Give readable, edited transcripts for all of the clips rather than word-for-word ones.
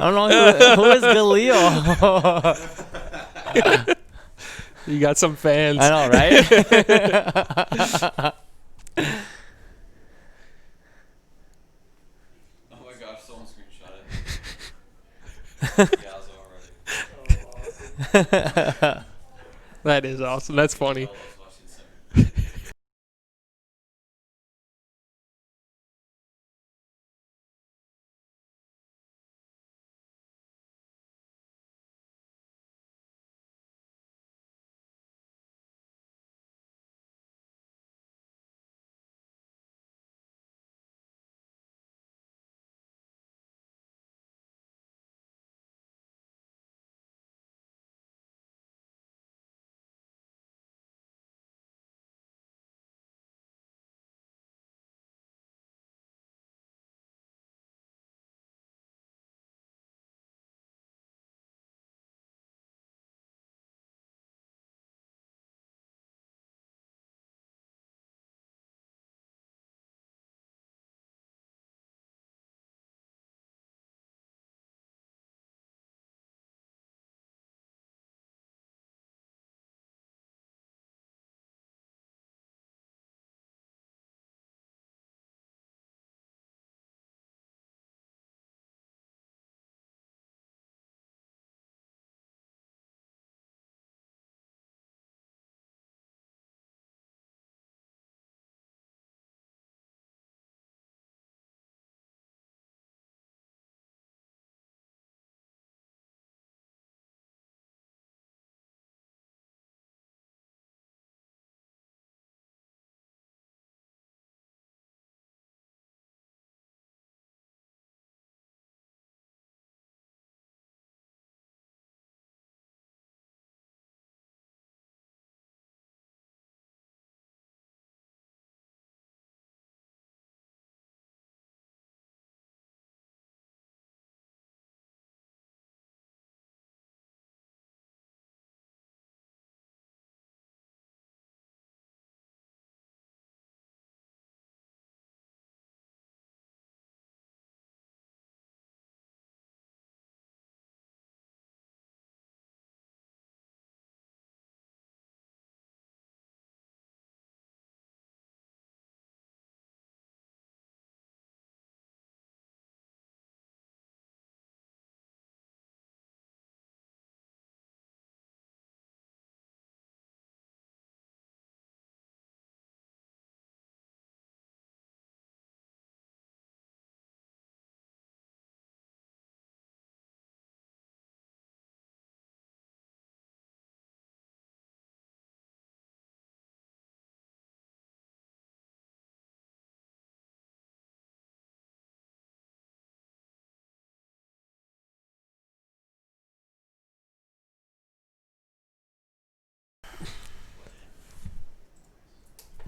I don't know who is Galil. You got some fans. I know, right? Oh my gosh, someone screenshot it. Yeah, already. That is awesome. That's funny.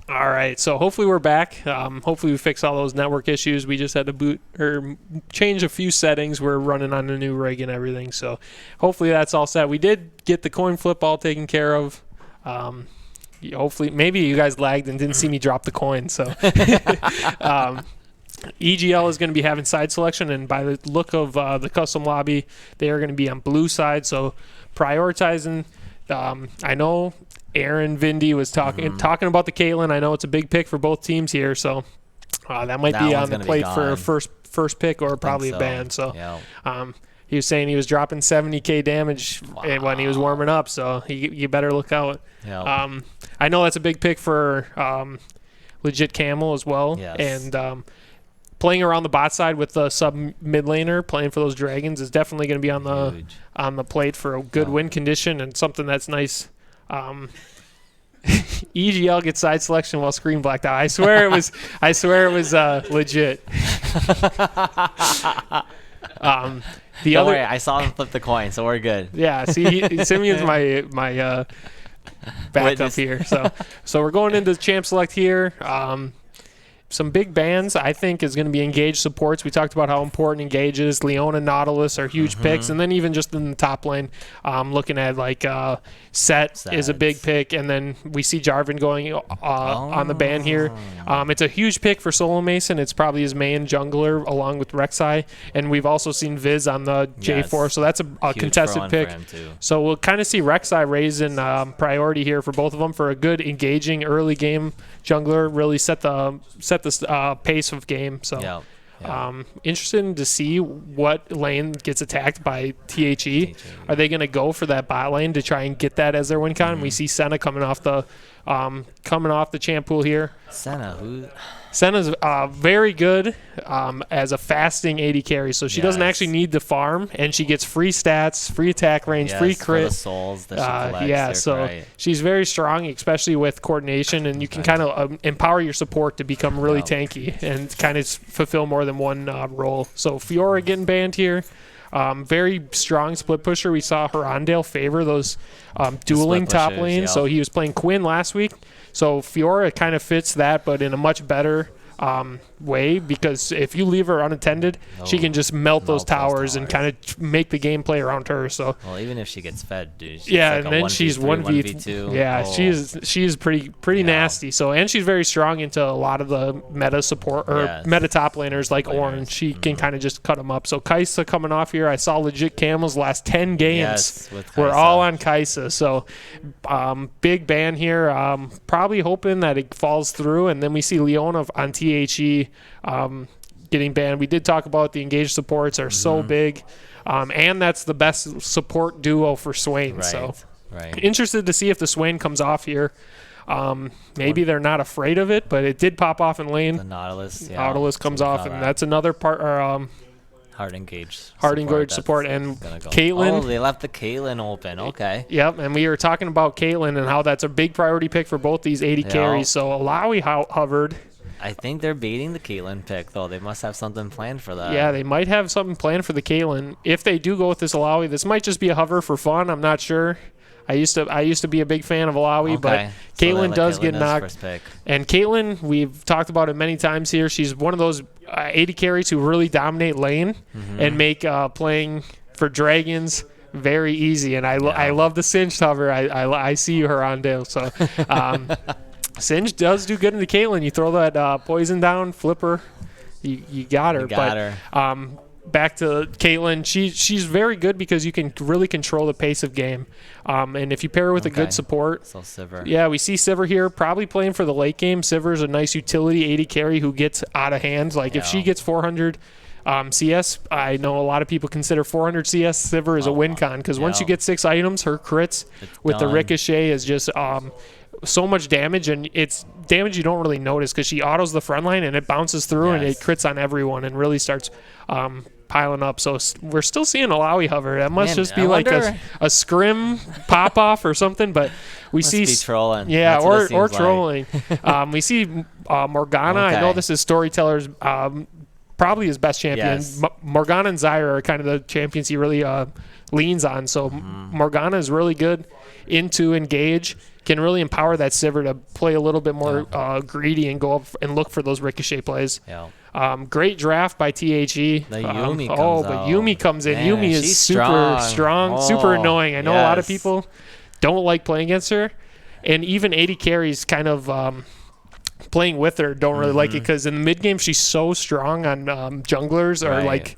All right, so hopefully we're back. Hopefully we fix all those network issues. We just had to boot or change a few settings. We're running on a new rig and everything, so hopefully that's all set. We did get the coin flip all taken care of. Hopefully, maybe you guys lagged and didn't see me drop the coin. So EGL is going to be having side selection, and by the look of the custom lobby, they are going to be on blue side. So prioritizing, I know Aaron Vindy was talking about the Caitlyn. I know it's a big pick for both teams here, so that might be on the plate for a first pick or probably a ban. So he was saying he was dropping 70k damage when he was warming up, so you better look out. I know that's a big pick for legit Camel as well, and playing around the bot side with the sub mid laner, playing for those dragons is definitely going to be on the plate for a good win condition and something that's nice. EGL gets side selection while screen blacked out. I swear it was legit. Don't worry, I saw him flip the coin, so we're good. Yeah, see, Simeon's my backup here. So we're going into champ select here. some big bans, I think, is going to be Engage supports. We talked about how important Engage is. Leona, Nautilus are huge picks. And then even just in the top lane, looking at like Set is a big pick. And then we see Jarvan going on the ban here. It's a huge pick for Solo Mason. It's probably his main jungler along with Rek'Sai. And we've also seen Viz on the J4. So that's a contested pick. So we'll kind of see Rek'Sai raising priority here for both of them for a good engaging early game jungler. Really set the pace of game. So interested to see what lane gets attacked by THE. Are they going to go for that bot lane to try and get that as their win con? We see Senna coming off the champ pool here. Senna's very good as a fasting AD carry, so she doesn't actually need to farm, and she gets free stats, free attack range, free crit. For the souls that she collects, so she's very strong, especially with coordination, and you can kind of empower your support to become really tanky and kind of fulfill more than one role. So Fiora getting banned here. Very strong split pusher. We saw Herondale favor those dueling top lanes. So he was playing Quinn last week. So Fiora kind of fits that, but in a much better way, because if you leave her unattended, she can just melt those towers and kind of make the gameplay around her. So even if she gets fed, dude. And then she's 1v2. Yeah, she's pretty nasty. So, and she's very strong into a lot of the meta support or meta top laners like Orange. She can kind of just cut them up. So Kai'Sa coming off here. I saw legit Camels last 10 games. We're all on Kai'Sa. So big ban here. Probably hoping that it falls through, and then we see Leona on THE getting banned. We did talk about the engaged supports are so big, and that's the best support duo for Swain. Interested to see if the Swain comes off here. Maybe they're not afraid of it, but it did pop off in lane. The Nautilus comes off, and that's another part. Hard engaged support and Caitlyn. Oh, they left the Caitlyn open. Okay. Yep, and we were talking about Caitlyn and how that's a big priority pick for both these 80 carries. So Alawi hovered. I think they're baiting the Caitlyn pick, though. They must have something planned for that. Yeah, they might have something planned for the Caitlyn. If they do go with this Alawi, this might just be a hover for fun. I'm not sure. I used to be a big fan of Alawi, but Caitlyn does get knocked. And Caitlyn, we've talked about it many times here. She's one of those 80 carries who really dominate lane and make playing for dragons very easy. And I love the Singed hover. I see you, Herondale. So Singe does do good into Caitlyn. You throw that poison down, flip her, you got her. Back to Caitlyn, she's very good because you can really control the pace of game. And if you pair her with a good support. So Sivir. Yeah, we see Sivir here probably playing for the late game. Sivir's a nice utility 80 carry who gets out of hand. Like if she gets 400 CS, I know a lot of people consider 400 CS Sivir is a win con, because once you get 6 items, her crits with the ricochet is just so much damage, and it's damage you don't really notice because she autos the front line and it bounces through and it crits on everyone and really starts piling up. So we're still seeing Alawi hover. That must just be like a scrim pop off or something, but we see trolling. Yeah, or trolling. We see Morgana. I know this is Storyteller's probably his best champion. Morgana and Zyra are kind of the champions he really leans on. So Morgana is really good into engage, can really empower that Sivir to play a little bit more greedy and go up and look for those ricochet plays. Great draft by THE. Yuumi comes in. Man, Yuumi is super strong, super annoying. I know a lot of people don't like playing against her, and even 80 carries kind of playing with her don't really like it, because in the mid game she's so strong on junglers or like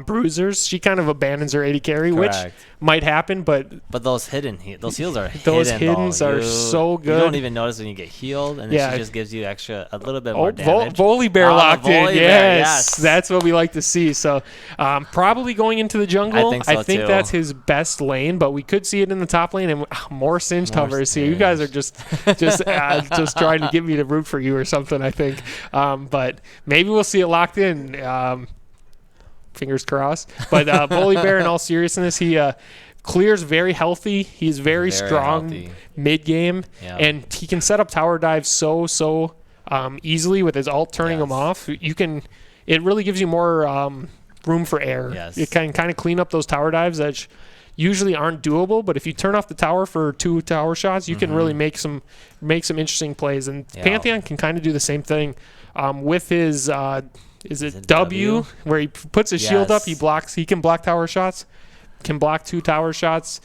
bruisers. She kind of abandons her 80 carry, which might happen, but those those heals are those hiddens are so good. You don't even notice when you get healed, and then she just gives you a little bit more damage. Volibear locked in. Yes, that's what we like to see. So probably going into the jungle. I think that's his best lane, but we could see it in the top lane, and more Singed hovers here. You guys are just trying to get me to root for you or something, I think. But maybe we'll see it locked in. Fingers crossed. But Volibear, in all seriousness, he clears very healthy. He's very strong mid-game, and he can set up tower dives so easily with his ult turning him off. It really gives you more room for error. You can kind of clean up those tower dives that usually aren't doable, but if you turn off the tower for 2 tower shots, you can really make some interesting plays. And Pantheon can kind of do the same thing. with his is it W? where he puts his shield up, Yes. he can block tower shots, can block 2 tower shots.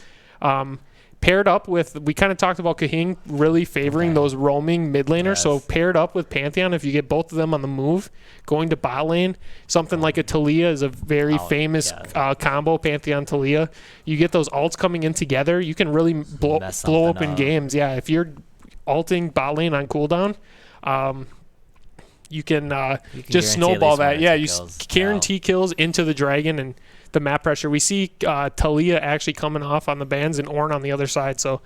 Paired up with, we kind of talked about Kahing really favoring those roaming mid laners. Yes. So paired up with Pantheon, if you get both of them on the move, going to bot lane, something like a Talia is a very famous combo, Pantheon Talia. You get those ults coming in together, you can really blow up in games. Yeah, if you're ulting bot lane on cooldown, you can just snowball that. Yeah, you guarantee kills into the dragon and the map pressure. We see Talia actually coming off on the bans and Ornn on the other side. So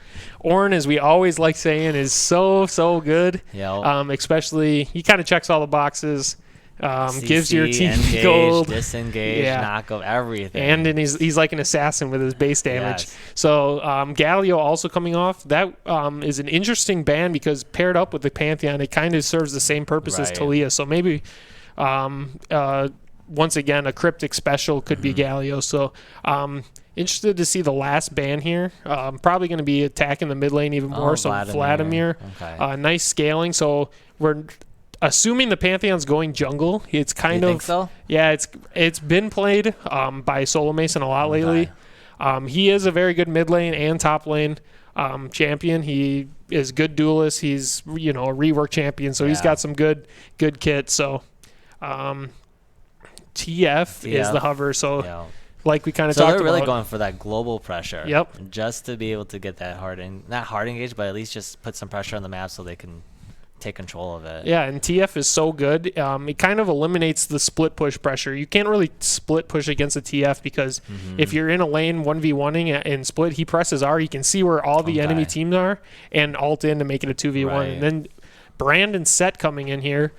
Ornn, as we always like saying, is so good. Yep. Especially, he kind of checks all the boxes. CC, Gives your team engage, gold, disengage, knock up everything. And then he's like an assassin with his base damage. Yes. So Galio also coming off. That is an interesting ban because paired up with the Pantheon, it kind of serves the same purpose as Talia. So maybe once again, a cryptic special could be Galio. So interested to see the last ban here. Probably going to be attacking the mid lane even more. So Vladimir. Okay. Nice scaling. So we're assuming the Pantheon's going jungle. It's kind you of think so? Yeah, it's been played by Solo Mason a lot lately. He is a very good mid lane and top lane champion. He is good duelist. He's a rework champion, so he's got some good kit. So TF is the hover. So like we kind of talked about. So they're really going for that global pressure. Yep. Just to be able to get that not hard engage, but at least just put some pressure on the map so they can take control of it. Yeah, and TF is so good. It kind of eliminates the split push pressure. You can't really split push against a TF because if you're in a lane 1v1ing and split, he presses R, he can see where all the enemy teams are and ult in to make it a 2v1. Right. And then Brand and Set coming in here.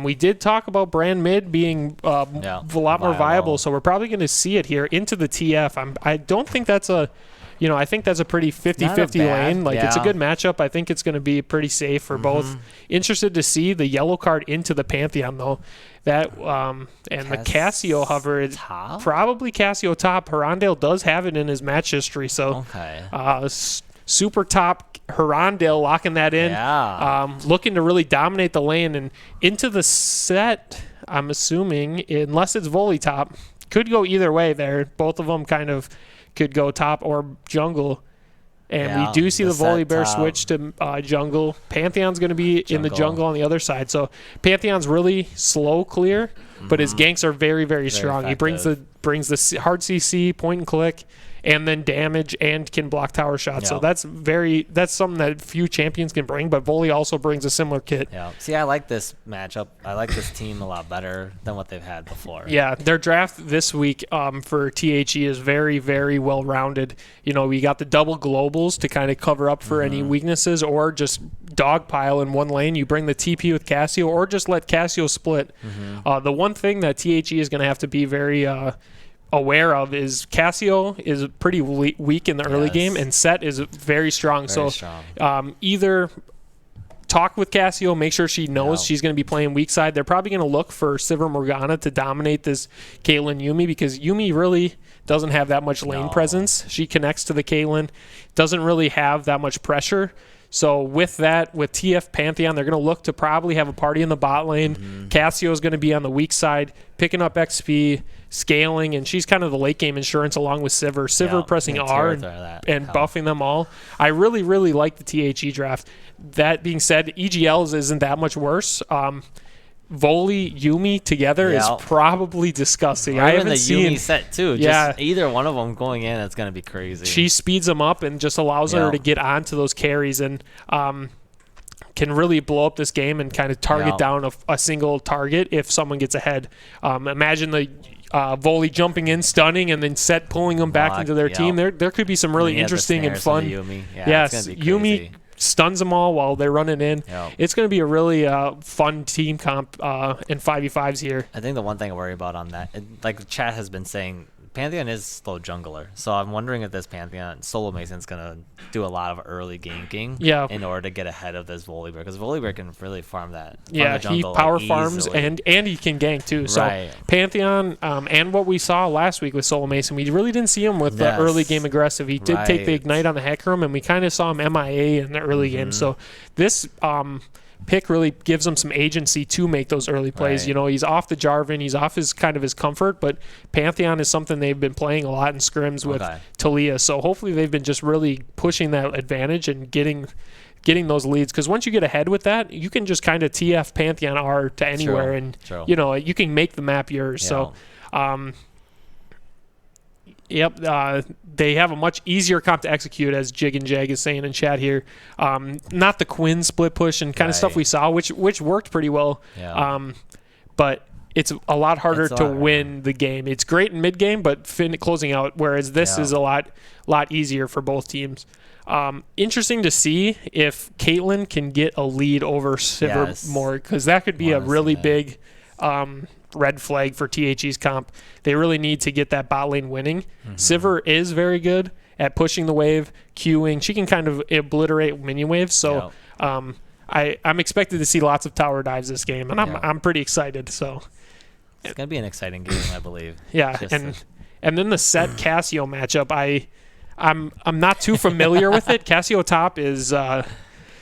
We did talk about Brand mid being a lot more viable, so we're probably going to see it here into the TF. I don't think that's I think that's a pretty 50-50 lane. Like, it's a good matchup. I think it's going to be pretty safe for both. Interested to see the yellow card into the Pantheon, though. That and the Cassio hover is probably Cassio top. Herondale does have it in his match history, so super top Herondale locking that in. Looking to really dominate the lane and into the set, I'm assuming, unless it's volley top. Could go either way there. Both of them kind of could go top or jungle. And we do see the Volibear switch to jungle. Pantheon's going to be in the jungle on the other side. So Pantheon's really slow clear, but his ganks are very, very strong. Effective. He brings the hard CC, point and click, and then damage and can block tower shots. So that's something that few champions can bring, but Volley also brings a similar kit. Yeah. See, I like this matchup. I like this team a lot better than what they've had before. Yeah, their draft this week for THE is very, very well-rounded. We got the double globals to kind of cover up for any weaknesses or just dogpile in one lane. You bring the TP with Cassio or just let Cassio split. The one thing that THE is going to have to be very aware of is Cassio is pretty weak in the early game and Set is very strong. Either talk with Cassio, make sure she knows she's going to be playing weak side. They're probably going to look for Sivir Morgana to dominate this Caitlyn Yuumi because Yuumi really doesn't have that much lane presence. She connects to the Caitlyn, doesn't really have that much pressure. So with that, with TF Pantheon, they're going to look to probably have a party in the bot lane. Cassio is going to be on the weak side, picking up XP, scaling, and she's kind of the late game insurance along with Sivir. Sivir pressing R and buffing them all. I really, really like the THE draft. That being said, EGLs isn't that much worse. Volley, Yuumi together is probably disgusting. I haven't seen Yuumi set too. Just either one of them going in, it's going to be crazy. She speeds them up and just allows her to get onto those carries and can really blow up this game and kind of target down a single target if someone gets ahead. Imagine the Volley jumping in, stunning, and then Set pulling them back into their team. There could be some really interesting and fun. Yes, Yuumi stuns them all while they're running in. It's going to be a really fun team comp in 5v5s here. I think the one thing I worry about on that, like the chat has been saying, Pantheon is slow jungler. So I'm wondering if this Pantheon Solo Mason's going to do a lot of early ganking in order to get ahead of this Volibear. Because Volibear can really farm that. Yeah, he power farms and he can gank too. So Pantheon and what we saw last week with Solo Mason, we really didn't see him with the early game aggressive. He did take the Ignite on the Hack Room, and we kind of saw him MIA in the early game. So this pick really gives him some agency to make those early plays. Right. You know, he's off the Jarvan, he's off his kind of his comfort, but Pantheon is something they've been playing a lot in scrims with Talia. So hopefully they've been just really pushing that advantage and getting those leads, because once you get ahead with that, you can just kind of TF Pantheon R to anywhere, and you know, you can make the map yours. Yeah. So they have a much easier comp to execute, as Jig and Jag is saying in chat here. Not the Quinn split push and kind of stuff we saw, which worked pretty well. Yeah. But it's a lot harder to win the game. It's great in mid game, but closing out, whereas this is a lot easier for both teams. Interesting to see if Caitlyn can get a lead over Sivir more, because that could be a really big red flag for THE's comp. They really need to get that bot lane winning. Sivir is very good at pushing the wave, queuing. She can kind of obliterate minion waves. So I'm expected to see lots of tower dives this game, and I'm pretty excited. So it's gonna be an exciting game, I believe. Yeah, and then the Set Cassio matchup, I'm not too familiar with it. Cassio top is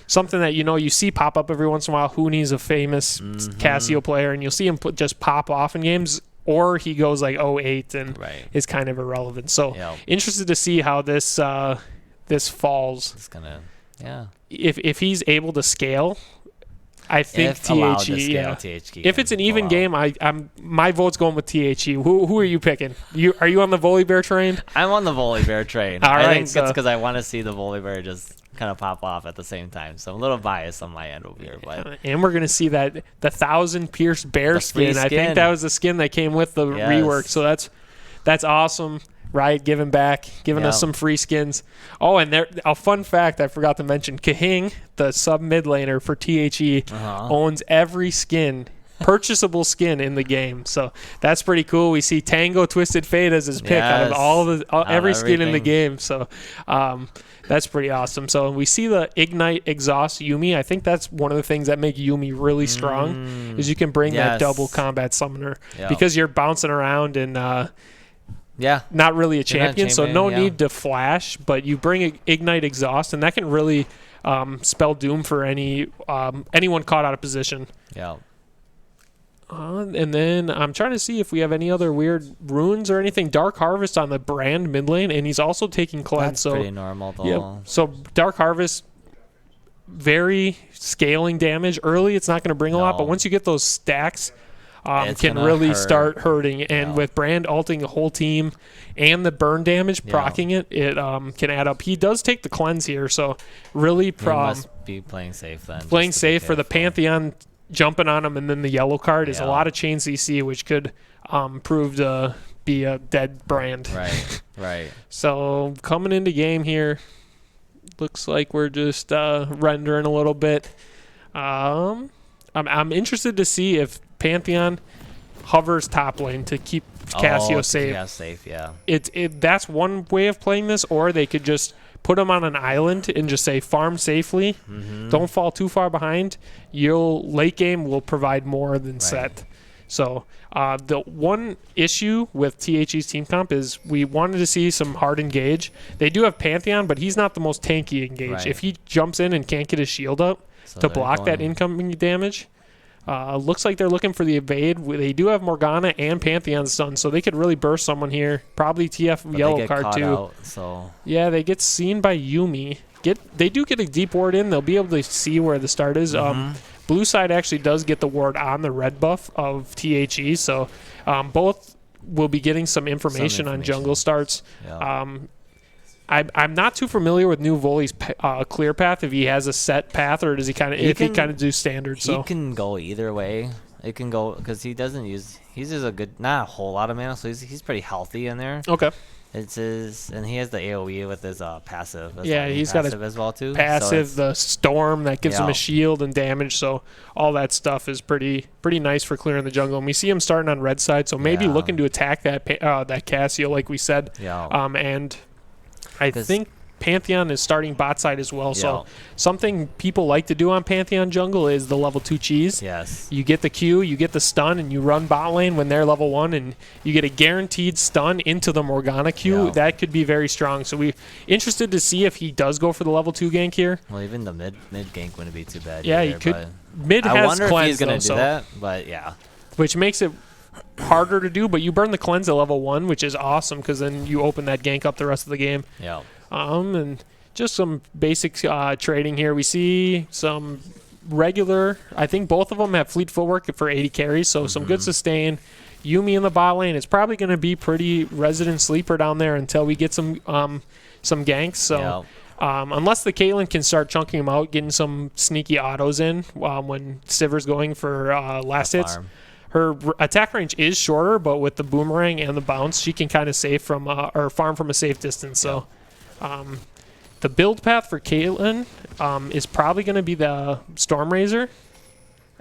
something that you see pop up every once in a while. Hooney's a famous Cassio player, and you'll see him just pop off in games, or he goes like 0-8 and is kind of irrelevant. So interested to see how this falls. It's gonna if he's able to scale. I think THE. If it's an even game, I'm my vote's going with THE. Who are you picking? Are you on the Volibear train? I'm on the Volibear train. I think it's because I want to see the Volibear just kind of pop off at the same time. So I'm a little biased on my end over here. But and we're gonna see the 1,000 pierced bear skin. I think that was the skin that came with the rework. So that's awesome. Riot giving us some free skins. Oh, and a fun fact I forgot to mention: Kahing, the sub mid laner for THE, owns every skin, purchasable skin in the game. So that's pretty cool. We see Tango Twisted Fate as his pick out of every skin in the game. So that's pretty awesome. So we see the Ignite Exhaust Yuumi. I think that's one of the things that make Yuumi really strong, is you can bring that double combat summoner because you're bouncing around and not really a champion, so no need to flash, but you bring Ignite Exhaust, and that can really spell doom for anyone caught out of position. Yeah. And then I'm trying to see if we have any other weird runes or anything. Dark Harvest on the Brand mid lane, and he's also taking Cleanse. That's pretty normal, though. Yeah. So Dark Harvest, very scaling damage. Early, it's not going to bring a lot, but once you get those stacks, can really start hurting. And with Brand ulting a whole team and the burn damage proccing it can add up. He does take the cleanse here, so really he must be playing safe then. Playing safe for the Pantheon, jumping on him, and then the yellow card is a lot of chain CC, which could prove to be a dead Brand. Right. So coming into game here, looks like we're just rendering a little bit. I'm interested to see if Pantheon hovers top lane to keep Cassio safe. Yeah, safe, That's one way of playing this, or they could just put him on an island and just say farm safely. Don't fall too far behind. Late game will provide more than set. So the one issue with THE's team comp is we wanted to see some hard engage. They do have Pantheon, but he's not the most tanky engage. If he jumps in and can't get his shield up to block that incoming damage, looks like they're looking for the evade. They do have Morgana and Pantheon stun, so they could really burst someone here. Probably TF yellow card too. Yeah, they get seen by Yuumi. They do get a deep ward in. They'll be able to see where the start is. Blue side actually does get the ward on the red buff of THE, so both will be getting some information on jungle starts. I'm not too familiar with New Voli's clear path, if he has a set path or does he kind of do standard. So he can go either way. It can go because he uses a good, not a whole lot of mana, so he's pretty healthy in there. Okay. It's his, and he has the AoE with his passive. He's got his as well too. Passive, so the storm that gives him a shield and damage. So all that stuff is pretty nice for clearing the jungle. And we see him starting on red side, so maybe looking to attack that Cassio, like we said. And I think Pantheon is starting bot side as well. So something people like to do on Pantheon jungle is the level 2 cheese. Yes. You get the Q, you get the stun, and you run bot lane when they're level 1, and you get a guaranteed stun into the Morgana Q. That could be very strong. So we're interested to see if he does go for the level 2 gank here. Well, even the mid gank wouldn't be too bad. Yeah, he could mid I has wonder cleanse, if he's gonna though, do so, that, but yeah. which makes it harder to do. But you burn the cleanse at level 1, which is awesome because then you open that gank up the rest of the game. Yeah. And just some basic trading here. We see some regular. I think both of them have fleet footwork for 80 carries, so some good sustain. Yuumi in the bot lane. It's probably going to be pretty resident sleeper down there until we get some ganks. So unless the Caitlyn can start chunking them out, getting some sneaky autos in when Sivir's going for last hits. Her attack range is shorter, but with the boomerang and the bounce, she can kind of save from or farm from a safe distance. So the build path for Caitlyn is probably going to be the Stormrazor.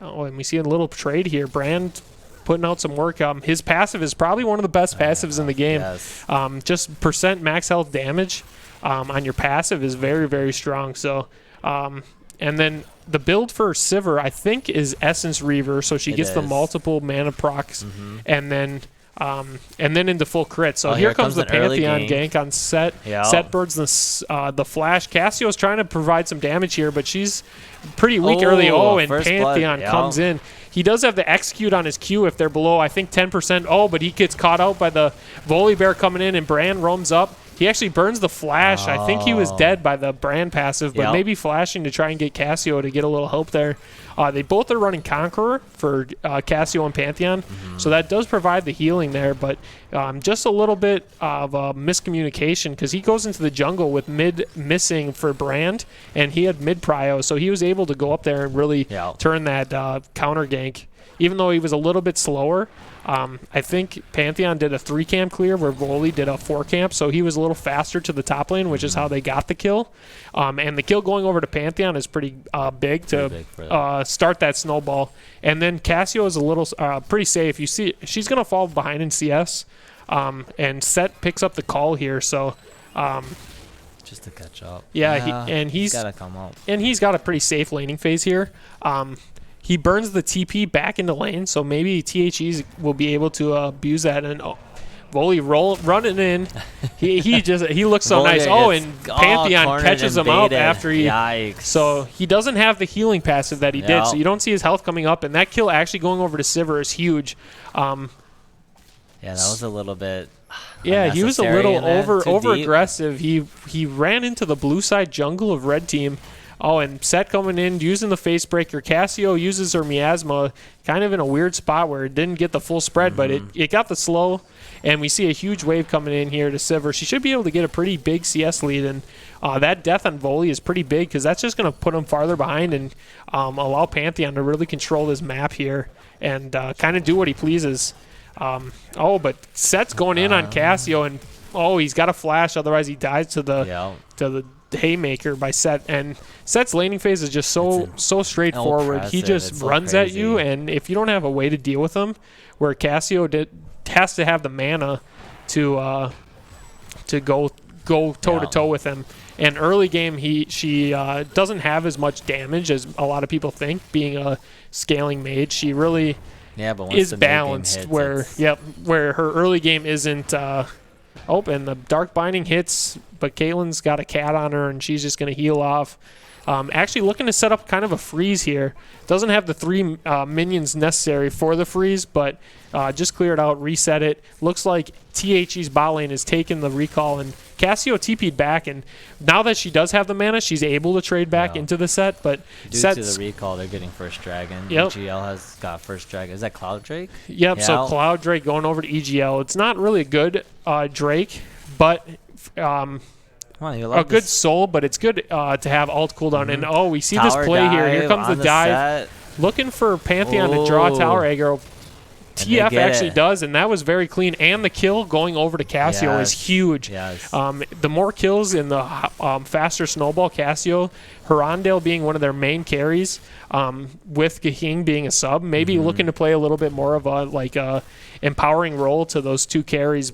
Oh, and we see a little trade here. Brand putting out some work. His passive is probably one of the best passives in the game. Yes. Just percent max health damage on your passive is very, very strong. So, and then the build for Sivir, I think, is Essence Reaver, so she gets the multiple mana procs, and then into full crit. So here comes the Pantheon gank on Set. Set burns the flash. Cassio's trying to provide some damage here, but she's pretty weak early. And Pantheon comes in. He does have the execute on his Q if they're below, I think, 10%. But he gets caught out by the Volibear coming in, and Brand roams up. He actually burns the flash. I think he was dead by the Brand passive, but maybe flashing to try and get Cassio to get a little help there. They both are running Conqueror for Cassio and Pantheon, so that does provide the healing there, but just a little bit of miscommunication because he goes into the jungle with mid missing for Brand, and he had mid prio, so he was able to go up there and really turn that counter gank. Even though he was a little bit slower, I think Pantheon did a 3-camp clear where Voli did a 4-camp, so he was a little faster to the top lane, which is how they got the kill. And the kill going over to Pantheon is pretty big to start that snowball. And then Cassio is a little pretty safe. You see, she's going to fall behind in CS, and Set picks up the call here, so... just to catch up. He's got to come up. And he's got a pretty safe laning phase here. He burns the TP back into lane, so maybe THEs will be able to abuse that. And Voli running in. He looks so nice. And Pantheon catches him out after he. Yikes. So he doesn't have the healing passive that he did. So you don't see his health coming up, and that kill actually going over to Sivir is huge. That was a little bit. He was a little over aggressive. He ran into the blue side jungle of red team. And Set coming in, using the face breaker. Cassio uses her miasma kind of in a weird spot where it didn't get the full spread, but it got the slow. And we see a huge wave coming in here to Sivir. She should be able to get a pretty big CS lead. And that death on Voli is pretty big because that's just going to put him farther behind and allow Pantheon to really control this map here and kind of do what he pleases. But Set's going in on Cassio, and he's got a flash, otherwise he dies to the haymaker by Set. And Set's laning phase is just so straightforward. He just runs at you, and if you don't have a way to deal with him, where Cassio has to have the mana to go toe to toe with him. And early game, she doesn't have as much damage as a lot of people think. Being a scaling mage, she really is balanced. Hits, where her early game isn't. And the Dark Binding hits, but Caitlyn's got a cat on her, and she's just going to heal off. Actually looking to set up kind of a freeze here. Doesn't have the 3 minions necessary for the freeze, but just clear it out, reset it. Looks like THE's bot lane has taken the recall, and Cassio TP'd back, and now that she does have the mana, she's able to trade back into the set. But due to the recall, they're getting first dragon. EGL has got first dragon. Is that Cloud Drake? So Cloud Drake going over to EGL. It's not really a good Drake, but a good soul, but it's good to have alt cooldown. And we see this play here. Here comes the dive. Looking for Pantheon to draw tower aggro. TF actually does, and that was very clean. And the kill going over to Cassio is huge. The more kills in the faster snowball, Cassio, Herondale being one of their main carries, with Gahing being a sub, maybe looking to play a little bit more of a empowering role to those 2 carries,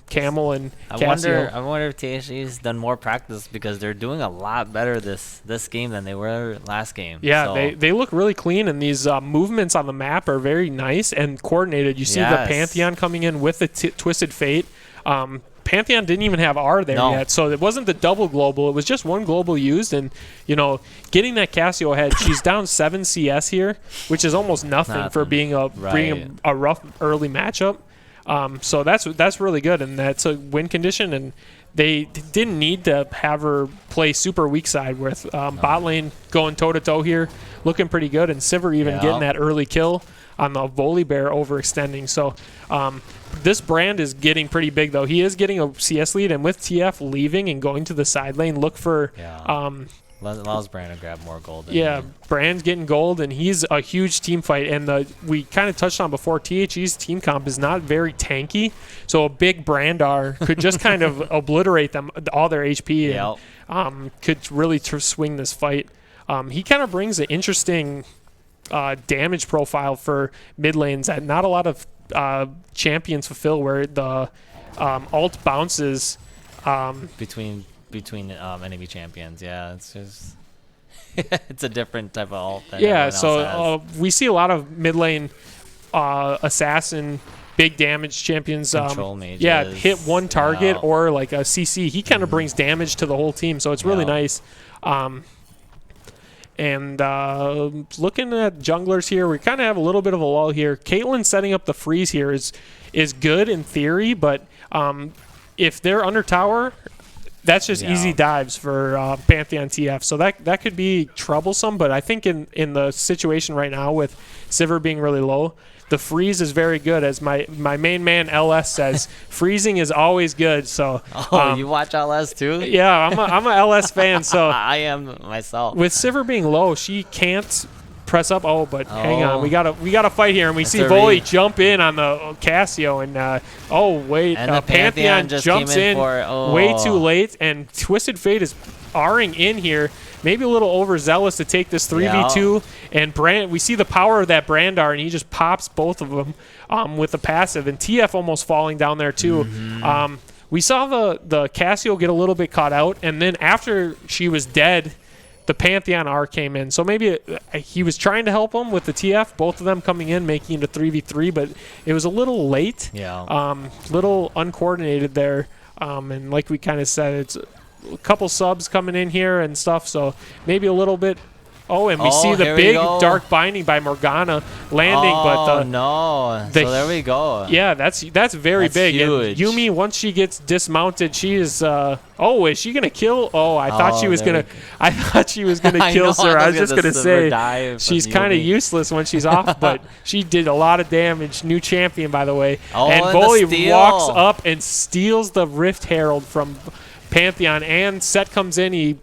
Camel and Cassio. I wonder if THC's done more practice because they're doing a lot better this game than they were last game. They look really clean, and these movements on the map are very nice and coordinated. You see the Pantheon coming in with the Twisted Fate. Pantheon didn't even have R there yet, so it wasn't the double global. It was just one global used, and getting that Cassio ahead. She's down 7 CS here, which is almost nothing. For being a rough early matchup. So that's really good, and that's a win condition. And they didn't need to have her play super weak side with bot lane going toe to toe here, looking pretty good, and Sivir even getting that early kill on the Volibear overextending. So this brand is getting pretty big, though. He is getting a CS lead, and with TF leaving and going to the side lane, look for allows Brand to grab more gold. Brand's getting gold, and he's a huge team fight. And we kind of touched on before, THE's team comp is not very tanky, so a big Brandar could just kind of obliterate them, all their HP, and could really swing this fight. He kind of brings an interesting damage profile for mid lanes that not a lot of champions fulfill, where the ult bounces between enemy champions. It's just it's a different type of ult than so we see a lot of mid lane assassin big damage champions control mages. Hit one target or like a CC. He kind of brings damage to the whole team, so it's really nice. And looking at junglers here, we kind of have a little bit of a lull here. Caitlyn setting up the freeze here is good in theory, but if they're under tower, that's just easy dives for Pantheon TF. So that could be troublesome, but I think in the situation right now with Sivir being really low, the freeze is very good. As my main man LS says, freezing is always good. So you watch LS too? Yeah, I'm a LS fan. So I am myself. With Sivir being low, she can't press up. Hang on, we gotta fight here, and we see Voli jump in on the Cassio, and the Pantheon jumps in way too late, and Twisted Fate is R-ing in here. Maybe a little overzealous to take this 3v2, and Brand. We see the power of that Brandar, and he just pops both of them with the passive, and TF almost falling down there too. We saw the Cassio get a little bit caught out, and then after she was dead, the Pantheon R came in. So maybe he was trying to help him with the TF, both of them coming in, making it a 3v3, but it was a little late, little uncoordinated there. And like we kind of said, it's a couple subs coming in here and stuff, so maybe a little bit. And we see the big dark binding by Morgana landing, so there we go. Yeah, that's very big. Huge. And Yuumi, once she gets dismounted, she is. Is she gonna kill? I thought she was gonna. I thought she was gonna kill Sir. I was just gonna say she's kind of useless when she's off, but she did a lot of damage. New champion, by the way. And Voli walks up and steals the Rift Herald from Pantheon, and Set comes in. He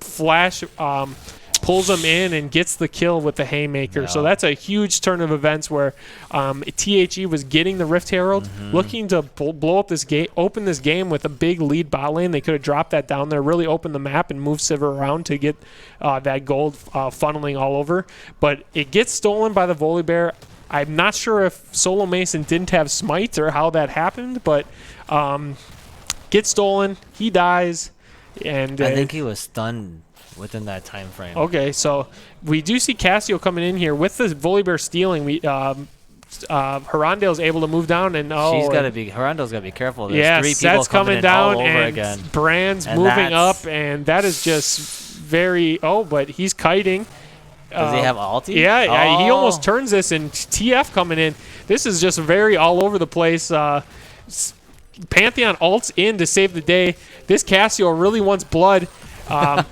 pulls him in and gets the kill with the Haymaker. So that's a huge turn of events where THE was getting the Rift Herald, looking to blow up this game, open this game with a big lead bot lane. They could have dropped that down there, really opened the map and moved Sivir around to get that gold funneling all over. But it gets stolen by the Volibear. I'm not sure if Solo Mason didn't have Smite or how that happened, but gets stolen. He dies. And I think he was stunned within that time frame. Okay, so we do see Cassio coming in here with the Volibear stealing. Herondale's able to move down, and Herondale's gotta be careful. There's 3 people Set's coming down, all over and again. Brand's moving up, and that is just very. But he's kiting. Does he have ulti? Yeah, he almost turns this, and TF coming in. This is just very all over the place. Pantheon ults in to save the day. This Cassio really wants blood.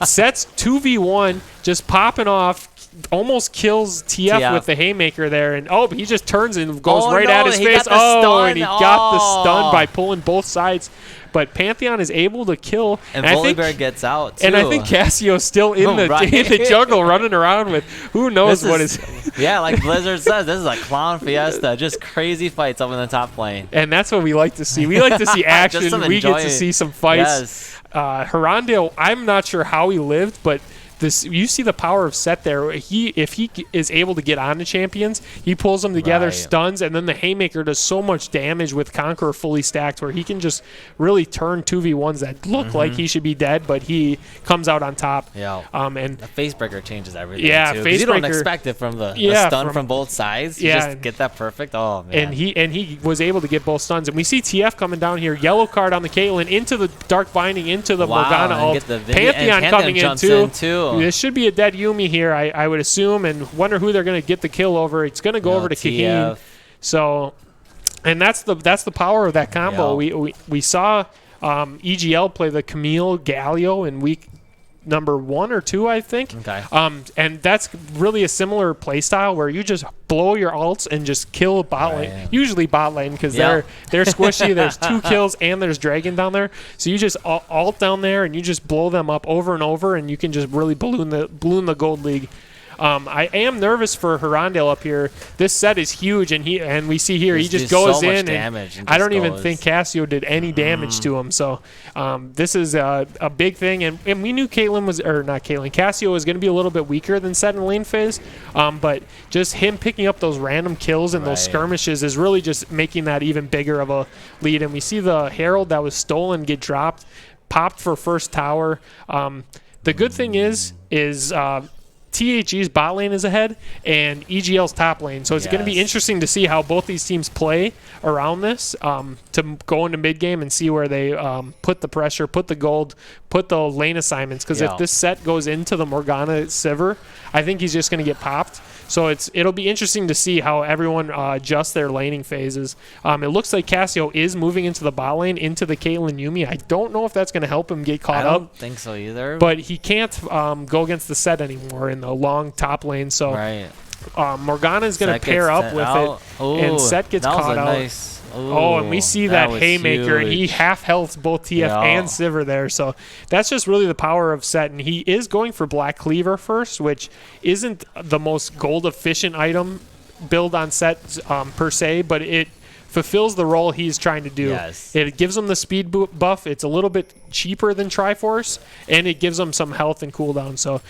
Sets 2v1, just popping off, almost kills TF with the Haymaker there, and but he just turns and goes at his face. And he got the stun by pulling both sides. But Pantheon is able to kill, and Volibear gets out too. And I think Cassio's still in the jungle running around with who knows what is. Yeah, like Blizzard says, this is a clown fiesta, just crazy fights up in the top lane. And that's what we like to see. We like to see action. We get to see some fights. Yes. Herondale, I'm not sure how he lived, but you see the power of Set there. If he is able to get on the champions, he pulls them together, stuns, and then the Haymaker does so much damage with Conqueror fully stacked where he can just really turn 2v1s that look like he should be dead, but he comes out on top. Yeah. And the Facebreaker changes everything. Yeah, too. You don't expect it from the stun from both sides. You just get that perfect. Oh man. And he was able to get both stuns. And we see TF coming down here, yellow card on the Caitlyn into the Dark Binding into the Morgana ult. Pantheon coming in too. This should be a dead Yuumi here, I would assume, and wonder who they're going to get the kill over. It's going to go over to Kaheen. So, and that's the power of that combo. We saw EGL play the Camille Galio in week number 1 or 2, I think. Okay. And that's really a similar play style where you just blow your ults and just kill bot lane. Usually bot lane because they're squishy. There's 2 kills and there's Dragon down there. So you just ult down there and you just blow them up over and over, and you can just really balloon the gold league. I am nervous for Herondale up here. This set is huge, and we see here he just goes so in. And I don't even think Cassio did any damage to him. So this is a big thing, and we knew Cassio was going to be a little bit weaker than Set in lane phase, but just him picking up those random kills and those skirmishes is really just making that even bigger of a lead. And we see the Herald that was stolen get dropped, popped for first tower. The good thing is THE's bot lane is ahead and EGL's top lane. So it's going to be interesting to see how both these teams play around this to go into mid game and see where they put the pressure, put the gold, put the lane assignments. Because if this set goes into the Morgana Sivir, I think he's just going to get popped. So it'll be interesting to see how everyone adjusts their laning phases. It looks like Cassio is moving into the bot lane, into the Caitlyn Yuumi. I don't know if that's going to help him get caught up. I don't think so either. But he can't go against the Set anymore in the long top lane. So Morgana is going to pair up with it, and Set gets caught out. And we see that Haymaker, and he half healths both TF and Sivir there. So that's just really the power of Set. And he is going for Black Cleaver first, which isn't the most gold efficient item build on Set per se, but it fulfills the role he's trying to do. It gives him the speed buff. It's a little bit cheaper than Triforce, and it gives him some health and cooldown. So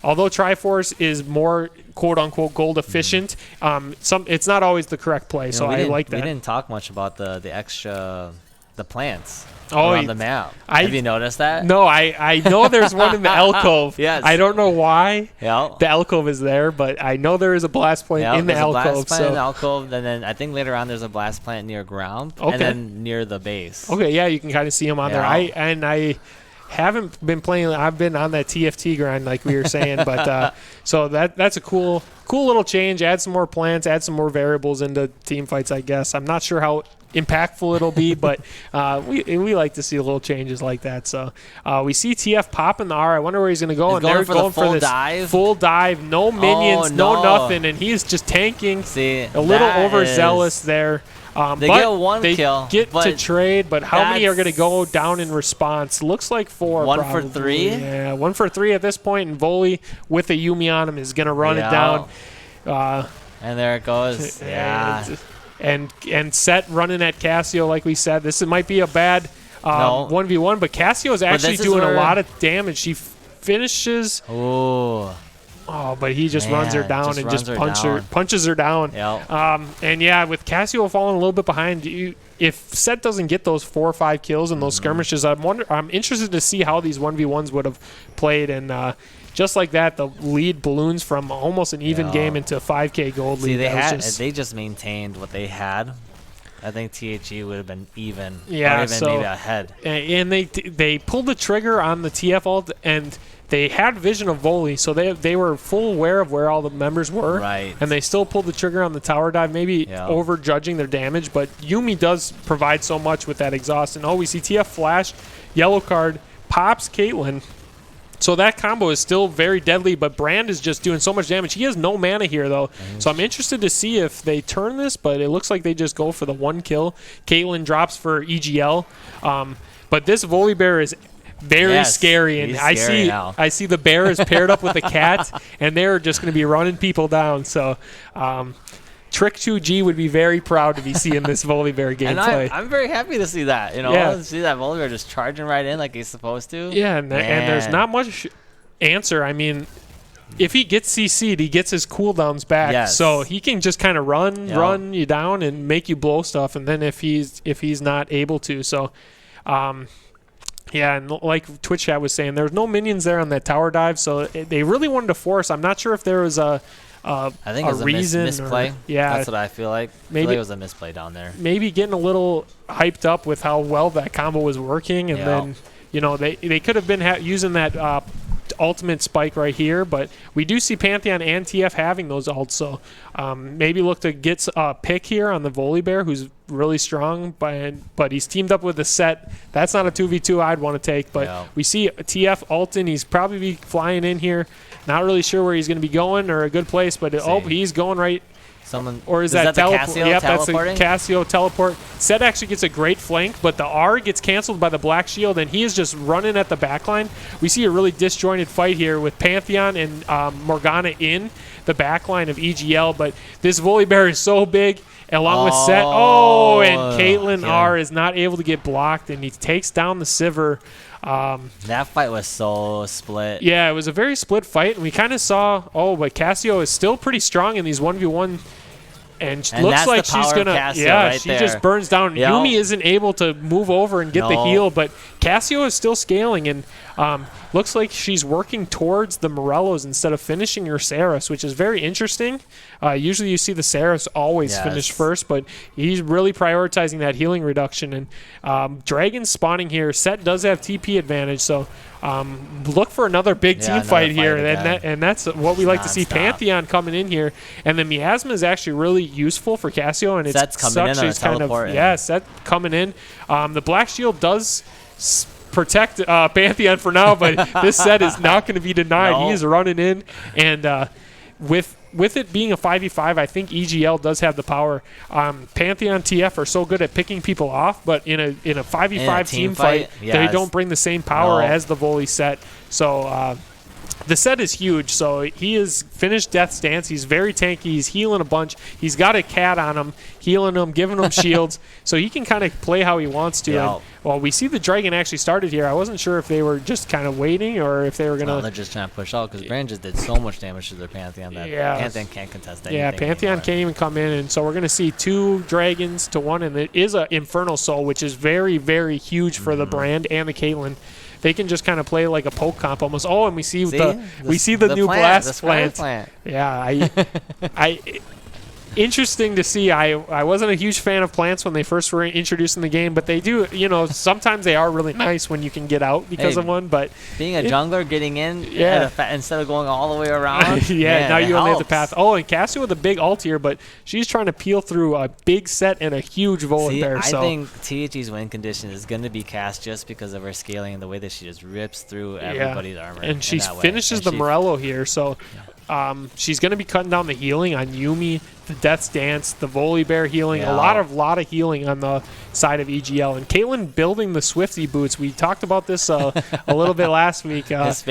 although Triforce is more quote-unquote gold efficient, it's not always the correct play, so I like that. We didn't talk much about the plants around the map. Have you noticed that? No, I know there's one in the alcove. I don't know why the alcove is there, but I know there is a blast plant in the alcove. There's a blast plant in the alcove, and then I think later on there's a blast plant near ground, and then near the base. Okay, yeah, you can kind of see them on there. I haven't been playing. I've been on that TFT grind like we were saying, but so that's a cool little change. Add some more plants, add some more variables into team fights, I guess. I'm not sure how impactful it'll be, but we like to see little changes like that. So we see TF popping the R. I wonder where he's going to go. And they're going for this dive. Full dive, no minions, no nothing, and he's just tanking. See, a little overzealous there. They get one kill. They get to trade, but how many are going to go down in response? Looks like 4. One probably. for 3? Yeah, 1 for 3 at this point, and Volley with a Yuumi on him is going to run it down. And there it goes. And Set running at Cassio, like we said. This might be a bad 1v1, but Cassio is actually doing a lot of damage. She finishes. But he just runs her down and just punches her down. And with Cassio falling a little bit behind, if Set doesn't get those 4 or 5 kills in those skirmishes, I'm interested to see how these 1v1s would have played. And just like that, the lead balloons from almost an even game into a 5K gold lead. They just maintained what they had. I think THE would have been even, or even maybe ahead. And they pulled the trigger on the TF ult, and they had vision of Volley, so they were full aware of where all the members were. And they still pulled the trigger on the tower dive, maybe over-judging their damage, but Yuumi does provide so much with that exhaust. And we see TF flash, yellow card, pops Caitlyn. So that combo is still very deadly, but Brand is just doing so much damage. He has no mana here, though. So I'm interested to see if they turn this, but it looks like they just go for the 1 kill. Caitlyn drops for EGL. But this Volibear is very scary, and I see the bear is paired up with a cat, and they're just going to be running people down. So Trick 2G would be very proud to be seeing this Volibear gameplay. And I'm very happy to see that. See that Volibear just charging right in like he's supposed to. And there's not much answer. I mean, if he gets CC'd, he gets his cooldowns back, so he can just kind of run you down and make you blow stuff. And then if he's not able to, so yeah, and like Twitch chat was saying, there's no minions there on that tower dive, so they really wanted to force. I'm not sure if there was I think it was a misplay. Yeah, that's what I feel like. Maybe it was a misplay down there. Maybe getting a little hyped up with how well that combo was working, and then they could have been using that ultimate spike right here, but we do see Pantheon and TF having those ults, so maybe look to get a pick here on the Volibear, who's really strong, but he's teamed up with a set. That's not a 2v2 I'd want to take, but we see TF ulting. He's probably be flying in here. Not really sure where he's going to be going or a good place, but he's going right. Or is that Cassio? Yep, that's a Cassio teleport. Set actually gets a great flank, but the R gets canceled by the Black Shield, and he is just running at the backline. We see a really disjointed fight here with Pantheon and Morgana in the backline of EGL, but this Volibear is so big, along with Set. And Caitlyn R is not able to get blocked, and he takes down the Sivir. That fight was so split. Yeah, it was a very split fight, and we kind of saw, but Cassio is still pretty strong in these 1v1, and looks like she's going to, she just burns down. Yumi isn't able to move over and get the heal, but Cassio is still scaling, and looks like she's working towards the Morellos instead of finishing her Saris, which is very interesting. Usually you see the Saris always finish first, but he's really prioritizing that healing reduction. And Dragon's spawning here. Set does have TP advantage, so look for another big team fight here. And that's what we like to see. Pantheon coming in here. And the Miasma is actually really useful for Cassio, and Set's coming in on a teleport. Set coming in. The Black Shield does protect Pantheon for now, but this set is not going to be denied. He is running in, and with it being a 5v5, I think EGL does have the power. Pantheon TF are so good at picking people off, but in a 5v5 team fight, they don't bring the same power as the Volley set. So the set is huge, so he has finished Death's Dance. He's very tanky. He's healing a bunch. He's got a cat on him, healing him, giving him shields, so he can kind of play how he wants to. And, well, we see the Dragon actually started here. I wasn't sure if they were just kind of waiting or if they were going to... they're just trying to push out, because Brand just did so much damage to their Pantheon that Pantheon can't contest anything. Yeah, Pantheon can't even come in, and so we're going to see 2 Dragons to 1, and it is an Infernal Soul, which is very, very huge for the Brand and the Caitlyn. They can just kind of play like a poke comp almost. And we see the new blast plant. Yeah, interesting to see. I wasn't a huge fan of plants when they first were introduced in the game, but they do, sometimes they are really nice when you can get out because of one. But being a jungler, getting in instead of going all the way around. Now you only have the path. And Cassio with a big ult here, but she's trying to peel through a big set and a huge Volibear. I think THE's win condition is going to be Cass just because of her scaling and the way that she just rips through everybody's armor. And she finishes the Morello here, so... she's going to be cutting down the healing on Yumi, the Death's Dance, the Volibear healing, a lot of healing on the side of EGL. And Caitlyn building the Swifty boots. We talked about this a little bit last week. His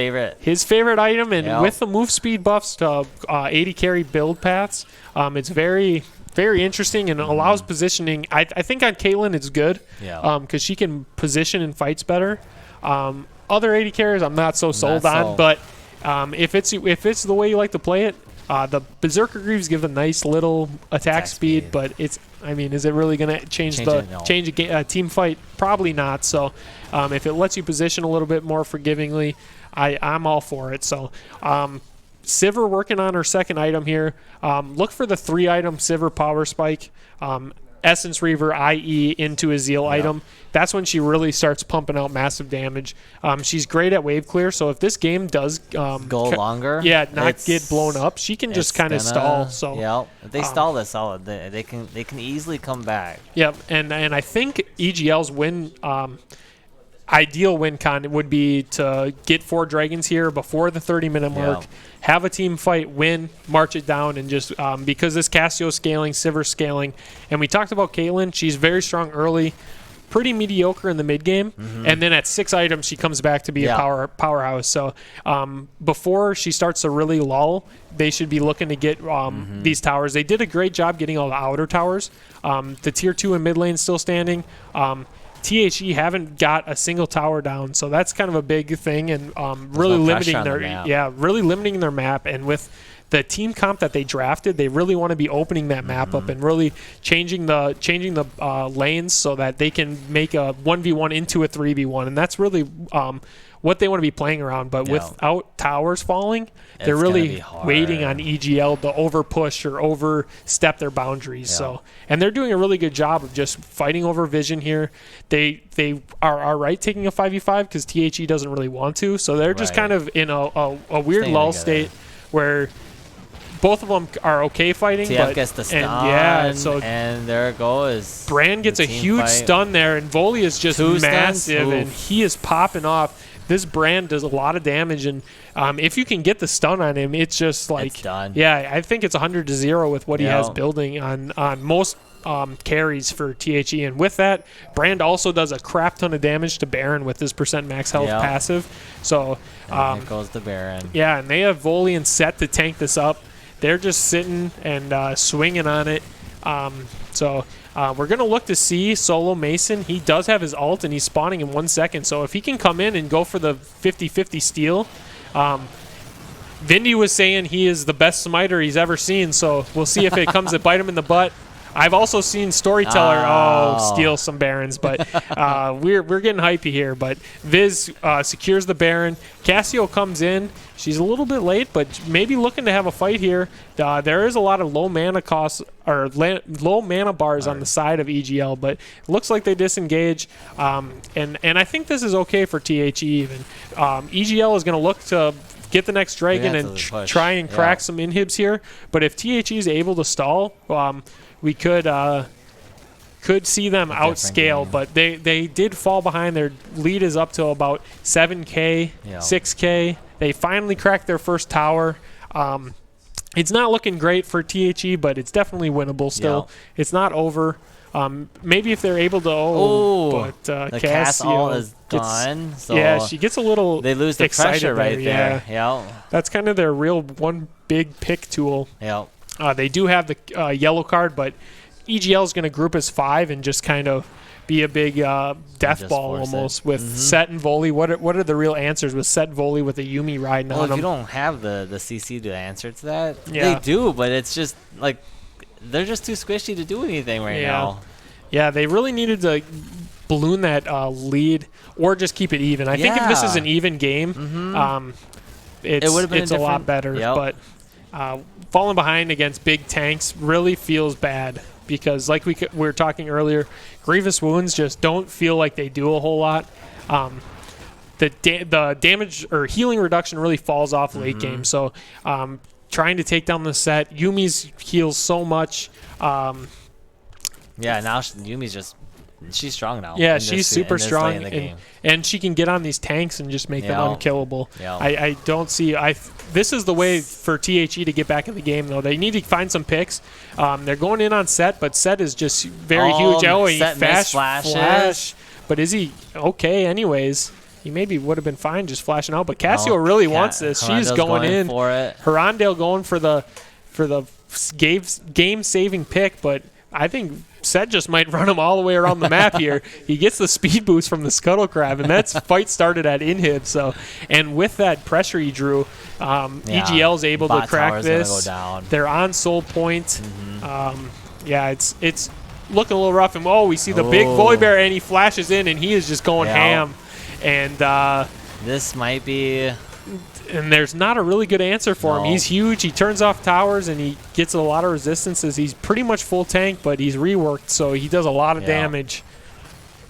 favorite item, and with the move speed buffs to 80 carry build paths, it's very, very interesting and allows positioning. I think on Caitlyn it's good because she can position in fights better. Other 80 carries I'm not so sold on, but... if it's the way you like to play it, the Berserker Greaves give a nice little attack speed, but is it really going to change a team fight? Probably not. So if it lets you position a little bit more forgivingly, I'm all for it. So Sivir working on her second item here. Look for the 3-item Sivir power spike. Essence Reaver, IE into a Zeal item. That's when she really starts pumping out massive damage. She's great at wave clear, so if this game does go longer, not get blown up, she can just kind of stall. So if they stall this out, they can easily come back. Yep, and I think EGL's win. Ideal win con would be to get 4 Dragons here before the 30-minute mark, have a team fight, win, march it down, and just because this Cassio scaling, Sivir scaling, and we talked about Caitlyn, she's very strong early, pretty mediocre in the mid game, and then at 6 items she comes back to be a powerhouse. So before she starts to really lull, they should be looking to get these towers. They did a great job getting all the outer towers. The tier 2 and mid lane still standing. THE haven't got a single tower down, so that's kind of a big thing, and really limiting really limiting their map. And with the team comp that they drafted, they really want to be opening that map up and really changing the lanes so that they can make a 1v1 into a 3v1, and that's really what they want to be playing around. But without towers falling, they're really waiting on EGL to over push or overstep their boundaries. So, and they're doing a really good job of just fighting over vision here. They are right taking a 5v5 because THE doesn't really want to, so they're just kind of in a weird lull state where both of them are okay fighting. TF gets the stun, and there it goes. Brand gets a huge stun there, and Volley is just massive, and he is popping off. This Brand does a lot of damage, and if you can get the stun on him, it's just like, it's done. Yeah, I think it's 100-0 with what he has building on most carries for THE. And with that, Brand also does a crap ton of damage to Baron with his percent max health passive. So here goes the Baron. Yeah, and they have Volley and Set to tank this up. They're just sitting and swinging on it. We're going to look to see Solo Mason. He does have his ult, and he's spawning in 1 second. So if he can come in and go for the 50-50 steal, Vindy was saying he is the best smiter he's ever seen. So we'll see if it comes to bite him in the butt. I've also seen Storyteller steal some Barons, but we're getting hypey here. But Viz secures the Baron. Cassio comes in. She's a little bit late, but maybe looking to have a fight here. There is a lot of low mana costs or low mana bars on the side of EGL, but it looks like they disengage. And I think this is okay for THE even. EGL is going to look to get the next dragon and try and crack some inhibs here. But if THE is able to stall, we could see them outscale, but they did fall behind. Their lead is up to about 7K, 6K. They finally cracked their first tower. It's not looking great for THE, but it's definitely winnable still. It's not over. Maybe if they're able to, but the Cassio is gone. So she gets a little they lose the pressure right there. That's kind of their real one big pick tool. They do have the yellow card, but EGL is going to group as 5 and just kind of be a big death ball almost with Set and Volley. What are the real answers with Set Volley with a Yumi riding on them? If you don't have the CC to answer to that, they do, but it's just like they're just too squishy to do anything right now. Yeah, they really needed to balloon that lead or just keep it even. I think if this is an even game, it's a lot better. But falling behind against big tanks really feels bad because, like we were talking earlier, Grievous Wounds just don't feel like they do a whole lot. The damage or healing reduction really falls off late game. So trying to take down the Set, Yumi's heals so much. Now Yumi's she's strong now. Yeah, she's super strong, and she can get on these tanks and just make them unkillable. I don't see. This is the way for THE to get back in the game, though. They need to find some picks. They're going in on Set, but Set is just very huge. He flash. But is he okay anyways? He maybe would have been fine just flashing out. But Cassio really wants this. She's going in for it. Herondale going for the game-saving pick, but I think Set just might run him all the way around the map here. He gets the speed boost from the Scuttle Crab, and that fight started at inhib. So, and with that pressure he drew, EGL is able to crack this. They're on Soul Point. It's looking a little rough. And we see the big Volibear, and he flashes in, and he is just going ham. And this might be. And there's not a really good answer for him. He's huge. He turns off towers, and he gets a lot of resistances. He's pretty much full tank, but he's reworked, so he does a lot of damage.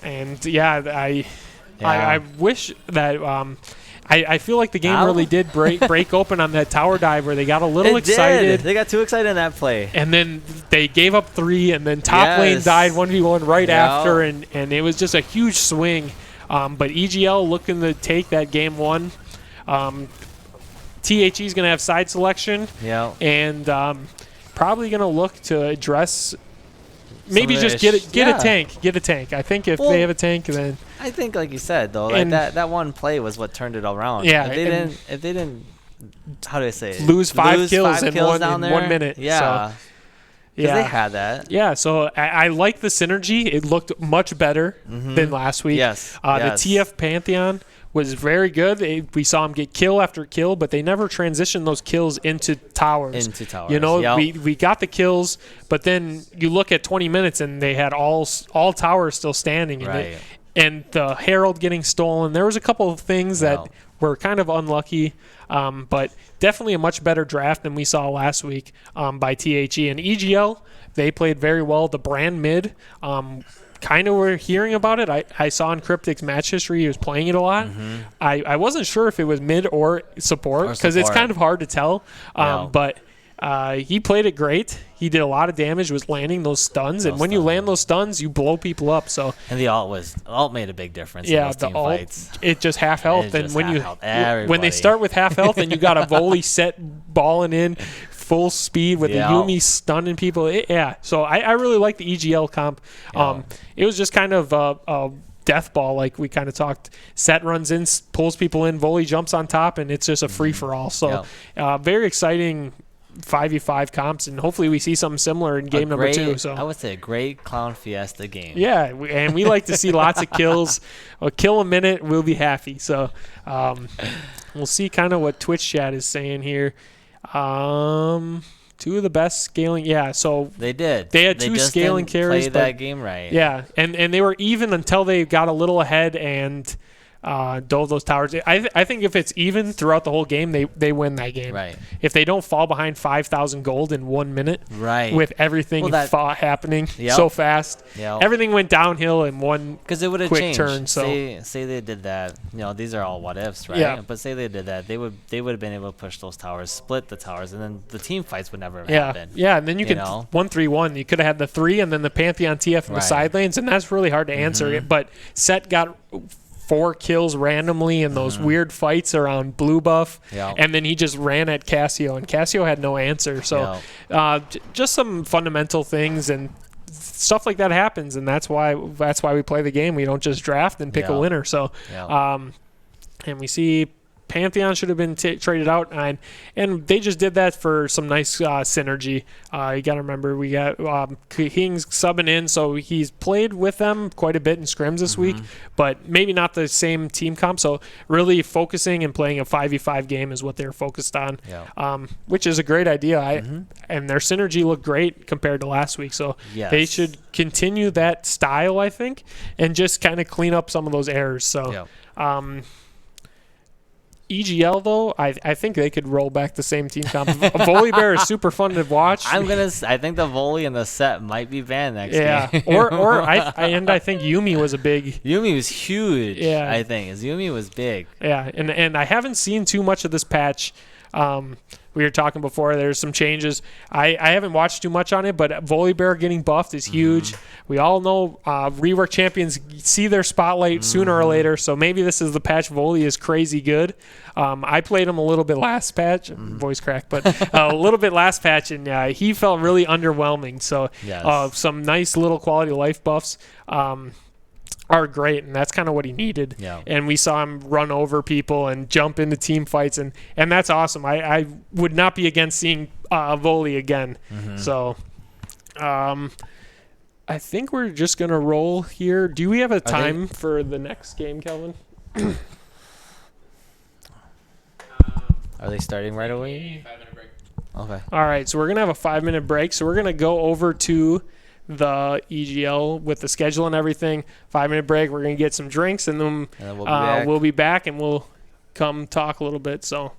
And, I wish that I feel like the game really did break open on that tower dive where they got a little excited. They got too excited in that play. And then they gave up 3, and then top lane died 1v1 right after, and it was just a huge swing. But EGL looking to take that game 1. THE is going to have side selection, and probably going to look to address, maybe just get a tank. I think if they have a tank, then I think, like you said, though, that one play was what turned it around. Yeah, if they didn't, how do I say it? Lose 5 kills in 1 minute. Yeah. So, Because they had that. Yeah, so I like the synergy. It looked much better than last week. Yes. The TF Pantheon was very good. We saw them get kill after kill, but they never transitioned those kills into towers. You know, we got the kills, but then you look at 20 minutes and they had all towers still standing. Right. And the Herald getting stolen. There was a couple of things that were kind of unlucky, but definitely a much better draft than we saw last week by THE. And EGL, they played very well. The brand mid, kind of were hearing about it. I saw in Cryptic's match history he was playing it a lot. I wasn't sure if it was mid or support because it's kind of hard to tell. But he played it great. He did a lot of damage, was landing those stuns, and when you land those stuns, you blow people up. So and the alt made a big difference. In those team fights. It just half health, and when they start with half health, and you got a volley set balling in full speed with the Yuumi stunning people. So I really like the EGL comp. It was just kind of a death ball, like we kind of talked. Set runs in, pulls people in, volley jumps on top, and it's just a free for all. So very exciting 5v5 comps, and hopefully we see something similar in game number 2. So I would say a great Clown Fiesta game. Yeah, and we like to see lots of kills. A kill a minute, we'll be happy. So we'll see kind of what Twitch chat is saying here. 2 of the best scaling. Yeah, so they did. They had 2 scaling carries. Play that game right. Yeah, and they were even until they got a little ahead and dove those towers. I think if it's even throughout the whole game, they win that game. Right. If they don't fall behind 5,000 gold in 1 minute, right, with everything happening so fast, everything went downhill in one because it would have quick changed. Turn. So say they did that. You know, these are all what ifs, right? Yeah. But say they did that, they would have been able to push those towers, split the towers, and then the team fights would never have happened. Yeah, and then you could 1-3-1. You could have had the 3 and then the Pantheon TF in the side lanes, and that's really hard to answer. But Set got 4 kills randomly in those weird fights around blue buff, and then he just ran at Cassio, and Cassio had no answer. So just some fundamental things and stuff like that happens, and that's why we play the game. We don't just draft and pick a winner. So and we see Pantheon should have been traded out, and they just did that for some nice synergy. You got to remember, we got King's subbing in, so he's played with them quite a bit in scrims this week, but maybe not the same team comp. So really focusing and playing a 5v5 game is what they're focused on, which is a great idea. And their synergy looked great compared to last week, so they should continue that style, I think, and just kind of clean up some of those errors. So. EGL though, I think they could roll back the same team comp. Volley Bear is super fun to watch. I think the volley and the set might be banned next game. I think Yuumi was a big. Yuumi was huge. Yeah, I think Yuumi was big. Yeah, and I haven't seen too much of this patch. We were talking before, there's some changes. I haven't watched too much on it, but Volley Bear getting buffed is huge. We all know rework champions see their spotlight sooner or later, so maybe this is the patch. Volley is crazy good. I played him a little bit last patch, voice crack, but a little bit last patch, and he felt really underwhelming. So some nice little quality of life buffs. Are great, and that's kind of what he needed. And we saw him run over people and jump into team fights, and that's awesome. I would not be against seeing Volley again. So I think we're just going to roll here. Do we have a time for the next game, Kelvin? Are they starting right away? 5-minute break. Okay. All right, so we're going to have a 5-minute break. So we're going to go over to the EGL with the schedule and everything. 5-minute break. We're going to get some drinks, and then we'll be back, and we'll come talk a little bit. So.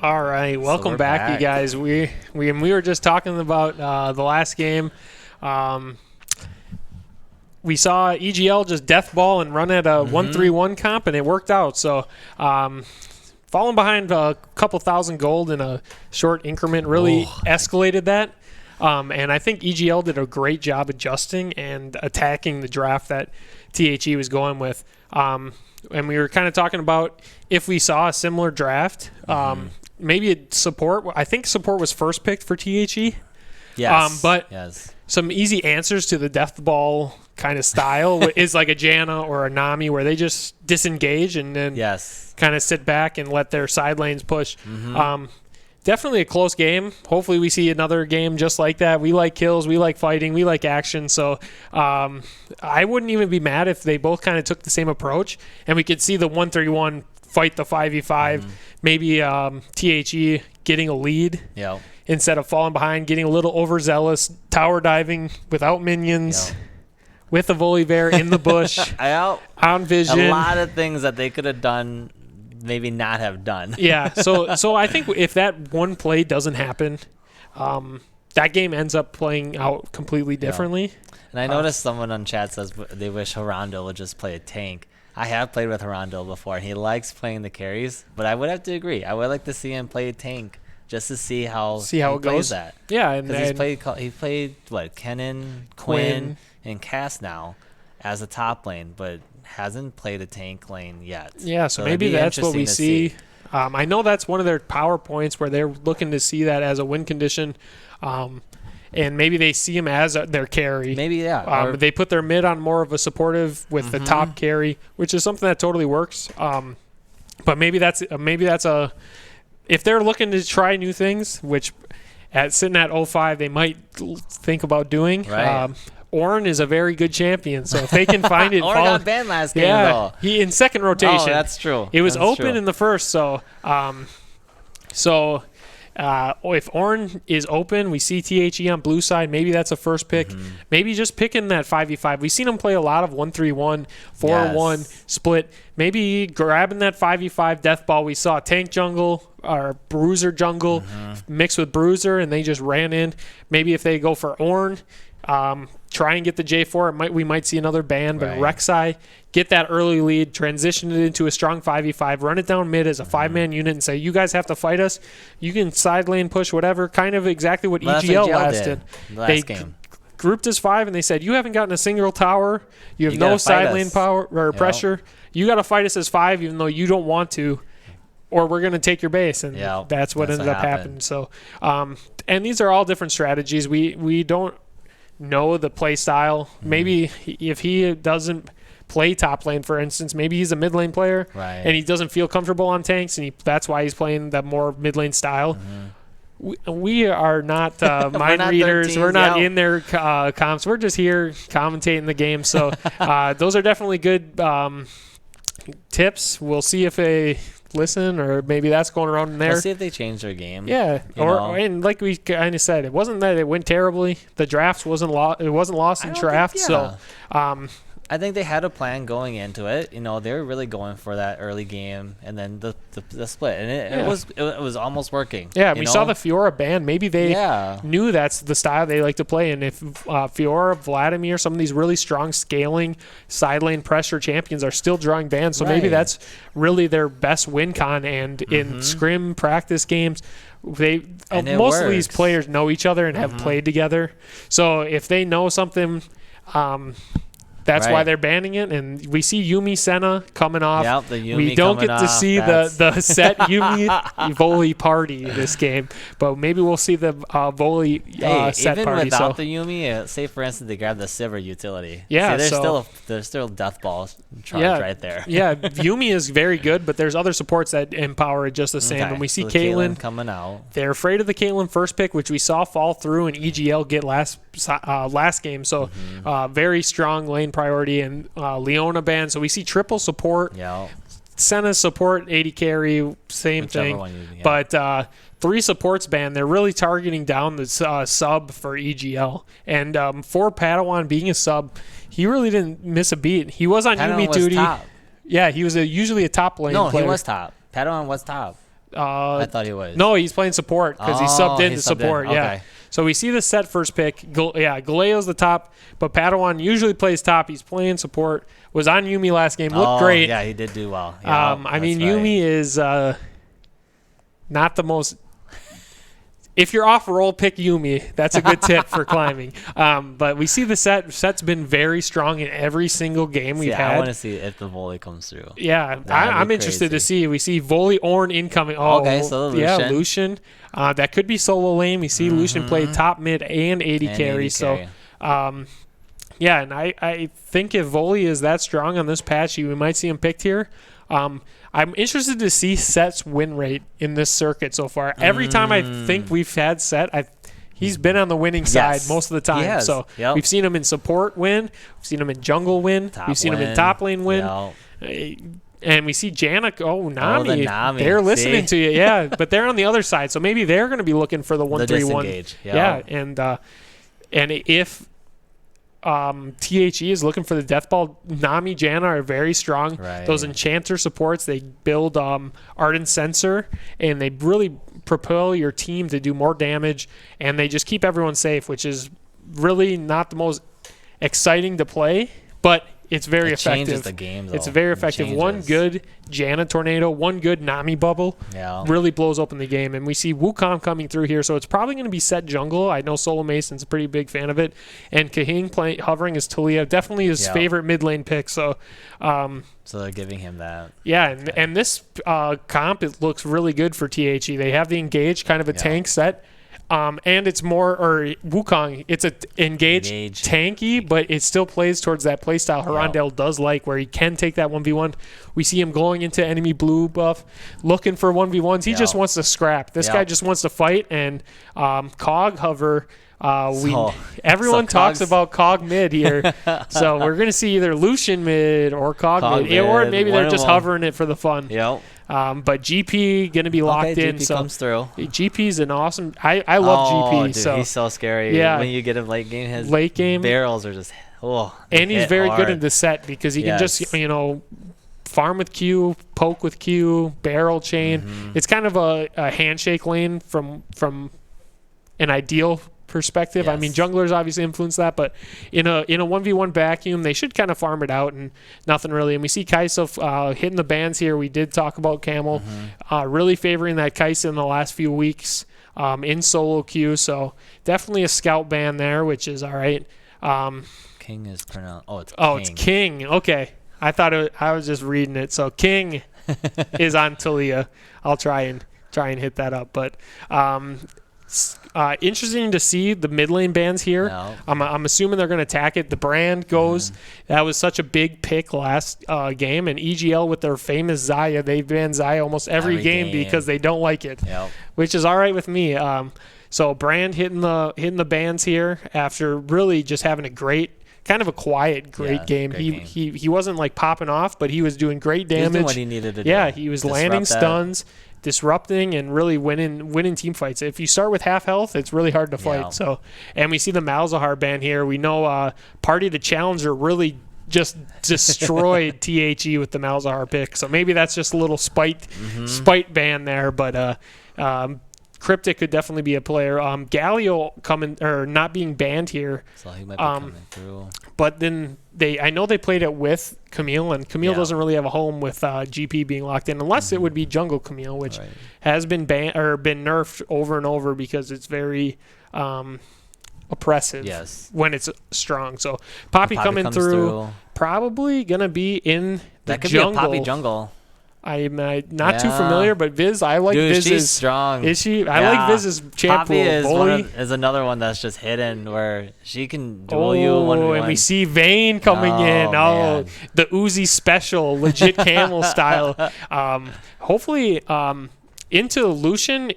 All right, welcome back, you guys. We were just talking about the last game. We saw EGL just death ball and run at a 1-3-1 comp, and it worked out. So falling behind a couple thousand gold in a short increment really escalated that. And I think EGL did a great job adjusting and attacking the draft that THE was going with. And we were kind of talking about if we saw a similar draft, maybe support. I think support was first picked for THE. Yes. But some easy answers to the death ball kind of style is like a Janna or a Nami where they just disengage and then kind of sit back and let their side lanes push. Definitely a close game. Hopefully we see another game just like that. We like kills. We like fighting. We like action. So I wouldn't even be mad if they both kind of took the same approach and we could see the 1-3-1 fight the 5v5. Maybe THE getting a lead instead of falling behind, getting a little overzealous, tower diving without minions. With a Volibear in the bush, on vision. A lot of things that they could have done, maybe not have done. So I think if that one play doesn't happen, that game ends up playing out completely differently. And I noticed someone on chat says they wish Harando would just play a tank. I have played with Harando before, and he likes playing the carries, but I would have to agree. I would like to see him play a tank just to see how it plays goes. That. Yeah, and he played what, Kennen, Quinn, and Cass now as a top lane, but hasn't played a tank lane yet. Yeah, so maybe that's what we see. I know that's one of their PowerPoints where they're looking to see that as a win condition, and maybe they see him as their carry. Maybe they put their mid on more of a supportive with the top carry, which is something that totally works. But maybe that's a if they're looking to try new things, which sitting at 05 they might think about doing. Right. Ornn is a very good champion, so if they can find it, Ornn got banned last game though. He in second rotation. Oh, that's true. It was open in the first, so if Ornn is open, we see THE on blue side. Maybe that's a first pick. Maybe just picking that 5v5. We've seen him play a lot of 1-3-1, 4-1 split. Maybe grabbing that 5v5 death ball. We saw tank jungle or bruiser jungle mixed with bruiser, and they just ran in. Maybe if they go for Ornn, try and get the J4. We might see another ban, but Rek'Sai, get that early lead, transition it into a strong 5v5, run it down mid as a 5-man unit and say, you guys have to fight us. You can side lane push, whatever, kind of exactly what EGL did. Last game. Grouped as 5, and they said, you haven't gotten a single tower. You have no side lane power or pressure. You got to fight us as 5 even though you don't want to, or we're going to take your base. And that's what ended up happening. So, and these are all different strategies. We don't know the play style. Maybe if he doesn't play top lane, for instance, maybe he's a mid lane player and he doesn't feel comfortable on tanks, and that's why he's playing that more mid lane style. We are not mind readers. We're not in their comps. We're just here commentating the game. So those are definitely good tips. We'll see if they listen, or maybe that's going around in there. We'll see if they change their game. Yeah, and like we kind of said, it wasn't that it went terribly. The drafts wasn't lost in draft. So I think they had a plan going into it. They were really going for that early game, and then the split, and it was almost working. Yeah, we saw the Fiora ban. Maybe they knew that's the style they like to play, and if Fiora, Vladimir, some of these really strong scaling side lane pressure champions are still drawing bans, so maybe that's really their best win con. And in scrim practice games, most of these players know each other and have played together. So if they know something. That's why they're banning it, and we see Yuumi Senna coming off. Yep, the Yuumi we don't get to off. see the set Yuumi Voli party this game, but maybe we'll see the Voli set even party. Even without the Yuumi, say for instance they grab the Sivir utility. Yeah, there's still death ball charge right there. Yeah, Yuumi is very good, but there's other supports that empower it just the same. And we see Caitlyn coming out. They're afraid of the Caitlyn first pick, which we saw fall through in EGL get last game. So very strong lane priority, and Leona ban. So we see triple support. Yeah. Senna's support, 80 carry, same thing. But 3 supports ban. They're really targeting down the sub for EGL. And for Padawan being a sub, he really didn't miss a beat. He was on Yuumi duty. Top. Yeah, he was usually a top lane player. He was top. Padawan was top. I thought he was. No, he's playing support because he subbed in to support. Yeah. Okay. So we see the set first pick. Galeo's the top, but Padawan usually plays top. He's playing support. Was on Yuumi last game. Looked great. Yeah, he did do well. Yeah, Yuumi is not the most. If you're off roll, pick Yuumi. That's a good tip for climbing. But we see the set's been very strong in every single game we've had. I want to see if the volley comes through. Yeah, I'm interested to see. We see volley Ornn incoming. Oh, okay, so Lucian. Yeah, Lucian. That could be solo lane. We see Lucian play top mid and AD carry. So, yeah, and I think if volley is that strong on this patch, we might see him picked here. I'm interested to see Set's win rate in this circuit so far. Every time I think we've had Set, he's been on the winning side most of the time. So we've seen him in support win. We've seen him in jungle win. We've seen him in top lane win. And we see Janak. Nami. Nami. They're listening to you. Yeah, but they're on the other side. So maybe they're going to be looking for the 1-3-1. Yeah, and if THE is looking for the death ball, Nami, Janna are very strong. Right. Those enchanter supports, they build Ardent Sensor, and they really propel your team to do more damage, and they just keep everyone safe, which is really not the most exciting to play, but it's very effective. Changes the game, though. It's very effective. One good Janna tornado, one good Nami bubble really blows open the game. And we see Wukong coming through here, so it's probably going to be set jungle. I know Solo Mason's a pretty big fan of it. And Kahing hovering as Talia, definitely his favorite mid lane pick. So they're giving him that. Yeah, and this comp, it looks really good for THE. They have the Engage, kind of a tank set. And it's more, or Wukong, it's a engage tanky, but it still plays towards that playstyle Herondale does like, where he can take that 1v1. We see him going into enemy blue buff, looking for 1v1s. He just wants to scrap. This guy just wants to fight, and Cog hover. Everyone talks about Cog mid here, so we're gonna see either Lucian mid or Cog mid, or maybe they're just hovering it for the fun. But GP gonna be locked in. GP comes through. GP's an awesome. I love GP. Dude, so he's so scary. Yeah, when you get him late game, his late game barrels are just and he's very good in the set because he can just farm with Q, poke with Q, barrel chain. It's kind of a handshake lane from an ideal perspective. I mean, junglers obviously influence that, but in a 1v1 vacuum, they should kind of farm it out and nothing really. And we see Kaisa hitting the bans here. We did talk about Camel, really favoring that Kaisa in the last few weeks in solo queue. So definitely a scout ban there, which is all right. King is pronounced. It's King. Okay, I thought I was just reading it. So King is on Talia. I'll try and hit that up, but. Interesting to see the mid lane bans here. I'm assuming they're going to attack it. The brand goes. That was such a big pick last game. And EGL with their famous Xayah, they ban Xayah almost every game because they don't like it, which is all right with me. So brand hitting the bans here after really just having a great, kind of a quiet, great game. He wasn't like popping off, but he was doing great damage. He was doing what he needed to do. Yeah, he was landing stuns, disrupting, and really winning team fights. If you start with half health, it's really hard to fight. So, and we see the Malzahar ban here. We know Party the Challenger really just destroyed THE with the Malzahar pick. So maybe that's just a little spite ban there. But Cryptic could definitely be a player. Galio coming or not being banned here. So he might be coming through. But then I know they played it with Camille, and Camille doesn't really have a home with GP being locked in, unless it would be Jungle Camille, which has been banned or been nerfed over and over because it's very oppressive when it's strong. So Poppy coming through, probably gonna be in the jungle. That could be a Poppy jungle. I'm not too familiar, but Viz, I like Viz's. She's strong. Is she? I like Viz's champ Poppy is another one that's just hidden where she can duel you 1v1. And we see Vayne coming in. Man. The Uzi special, legit camel style. Hopefully, into Lucian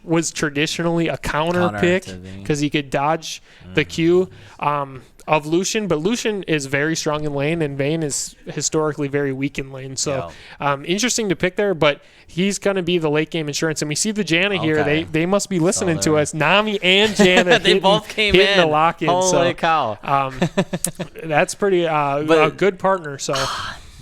was traditionally a counter pick because he could dodge the Q of Lucian, but Lucian is very strong in lane, and Vayne is historically very weak in lane. So interesting to pick there, but he's going to be the late game insurance. And we see the Janna here. They must be listening to us. Nami and Janna they both came in the lock-in. Holy cow. That's pretty a good partner. So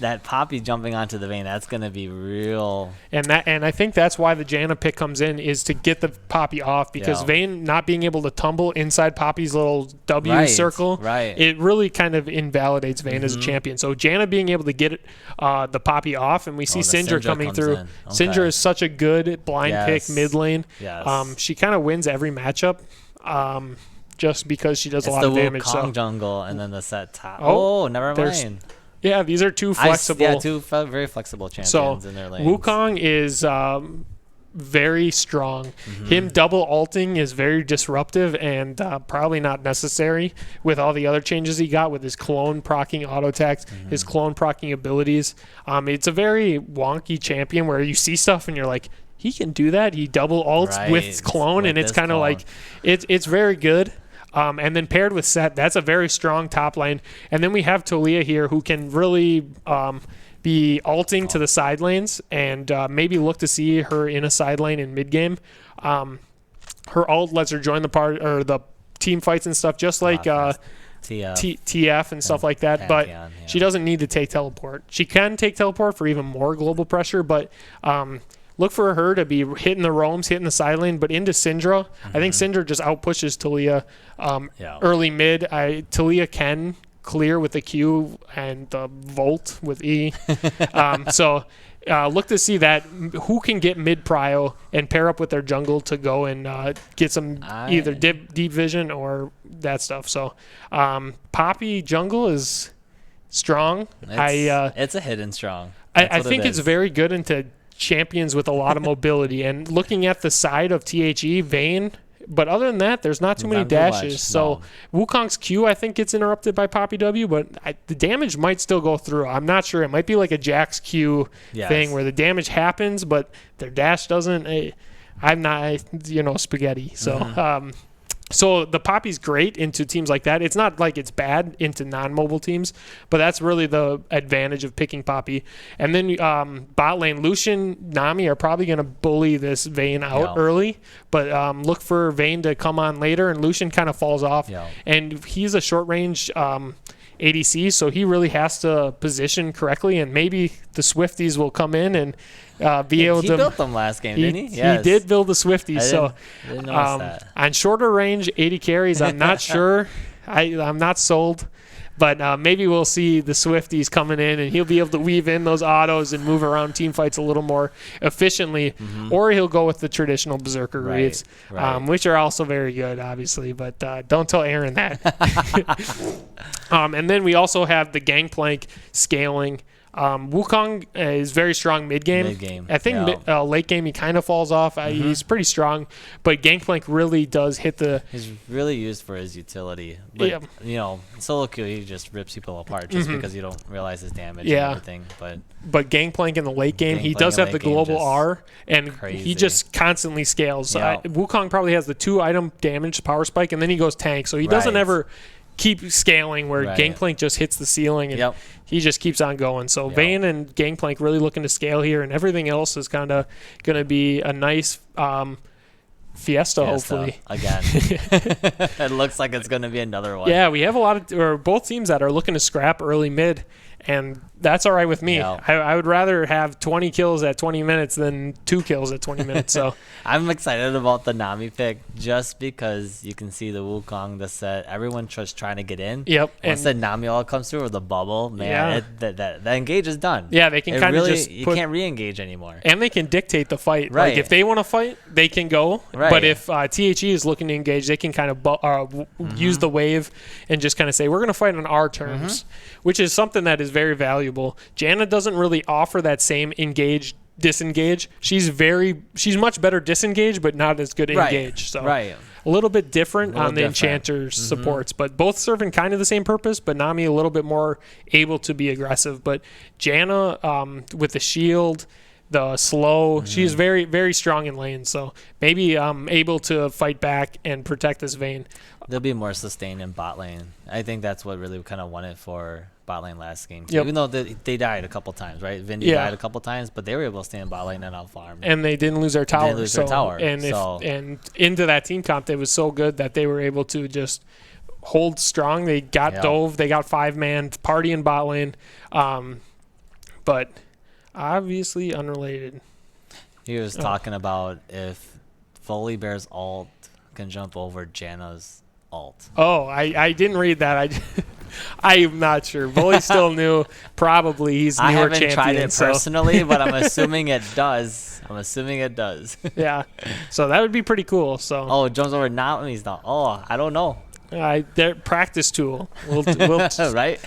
that Poppy jumping onto the Vayne, that's gonna be real. And I think that's why the Janna pick comes in, is to get the Poppy off, because Vayne not being able to tumble inside Poppy's little W circle, it really kind of invalidates Vayne as a champion. So Janna being able to get the Poppy off, and we see Syndra coming through. Okay. Syndra is such a good blind pick mid lane. Yes. She kind of wins every matchup. Just because she does a lot of damage. It's the Wukong jungle and then the set top. Oh, never mind. Yeah, these are two flexible. Two very flexible champions in their lanes. Wukong is very strong. Him double ulting is very disruptive and probably not necessary with all the other changes he got with his clone proccing auto attacks, his clone proccing abilities. It's a very wonky champion where you see stuff and you're like, he can do that. He double ults with clone, and it's kind of like it's very good. And then paired with Set, that's a very strong top line. And then we have Taliyah here, who can really be ulting to the side lanes, and maybe look to see her in a side lane in mid game. Her ult lets her join the the team fights and stuff, just like TF and stuff like that. But she doesn't need to take teleport. She can take teleport for even more global pressure, but look for her to be hitting the roams, hitting the side lane, but into Syndra. I think Syndra just outpushes Taliyah early mid. Taliyah can clear with the Q and the Volt with E. So look to see that who can get mid prio and pair up with their jungle to go and get some either deep vision or that stuff. So Poppy jungle is strong. It's a hidden strong. I think it's very good into champions with a lot of mobility, and looking at the side of THE, Vayne, but other than that, there's not too many dashes. So Wukong's Q, I think, gets interrupted by Poppy W, but the damage might still go through. I'm not sure. It might be like a Jax Q thing where the damage happens, but their dash doesn't. I'm not, spaghetti. So So the Poppy's great into teams like that. It's not like it's bad into non-mobile teams, but that's really the advantage of picking Poppy. And then bot lane, Lucian, Nami are probably going to bully this Vayne out early, but look for Vayne to come on later, and Lucian kind of falls off. And he's a short-range ADC, so he really has to position correctly, and maybe the Swifties will come in and be able to. He built them last game, didn't he? Yes. He did build the Swifties. Didn't notice that. On shorter range, 80 carries, I'm not sure. I'm not sold. But maybe we'll see the Swifties coming in, and he'll be able to weave in those autos and move around team fights a little more efficiently. Or he'll go with the traditional Berserker reads, which are also very good, obviously. But don't tell Aaron that. And then we also have the Gangplank scaling. Wukong is very strong mid-game. I think late game he kind of falls off. He's pretty strong, but Gangplank really does hit the... He's really used for his utility. But, solo queue, he just rips people apart just because you don't realize his damage and everything. But Gangplank in the late game, he does have the global R, and he just constantly scales. Wukong probably has the 2-item damage power spike, and then he goes tank, so he doesn't ever keep scaling where Gangplank just hits the ceiling and he just keeps on going. So Vayne and Gangplank really looking to scale here, and everything else is kind of going to be a nice fiesta, hopefully. Again. It looks like it's going to be another one. Yeah, we have a lot of both teams that are looking to scrap early mid, and that's all right with me. I would rather have 20 kills at 20 minutes than 2 kills at 20 minutes. So I'm excited about the Nami pick just because you can see the Wukong, the set, everyone just trying to get in. Once the Nami all comes through, or the bubble, man, that engage is done. Yeah, they can kind of just you can't re-engage anymore. And they can dictate the fight. Like if they want to fight, they can go. But if THE is looking to engage, they can kind of use the wave and just kind of say, we're going to fight on our terms, which is something that is very valuable. Janna doesn't really offer that same disengage. She's much better disengage, but not as good engage. So a little bit different on the Enchanter's supports, but both serving kind of the same purpose, but Nami a little bit more able to be aggressive. But Janna with the shield, the slow, she's very, very strong in lane. So maybe able to fight back and protect this Vayne. They'll be more sustained in bot lane. I think that's what really kind of won it for bot lane last game. Even though they died a couple times, right? Vindy died a couple times, but they were able to stay in bot lane and outfarm. And they didn't lose their tower. And into that team comp, it was so good that they were able to just hold strong. They got dove. They got 5-man party in bot lane. but obviously unrelated. He was talking about if Volibear's ult can jump over Janna's ult. Oh, I didn't read that. I'm not sure. Volley's still new. Probably he's newer champion. I haven't tried it personally, but I'm assuming it does. Yeah. So that would be pretty cool. So. Oh, it jumps over now and he's not. Oh, I don't know. Their practice tool. We'll right.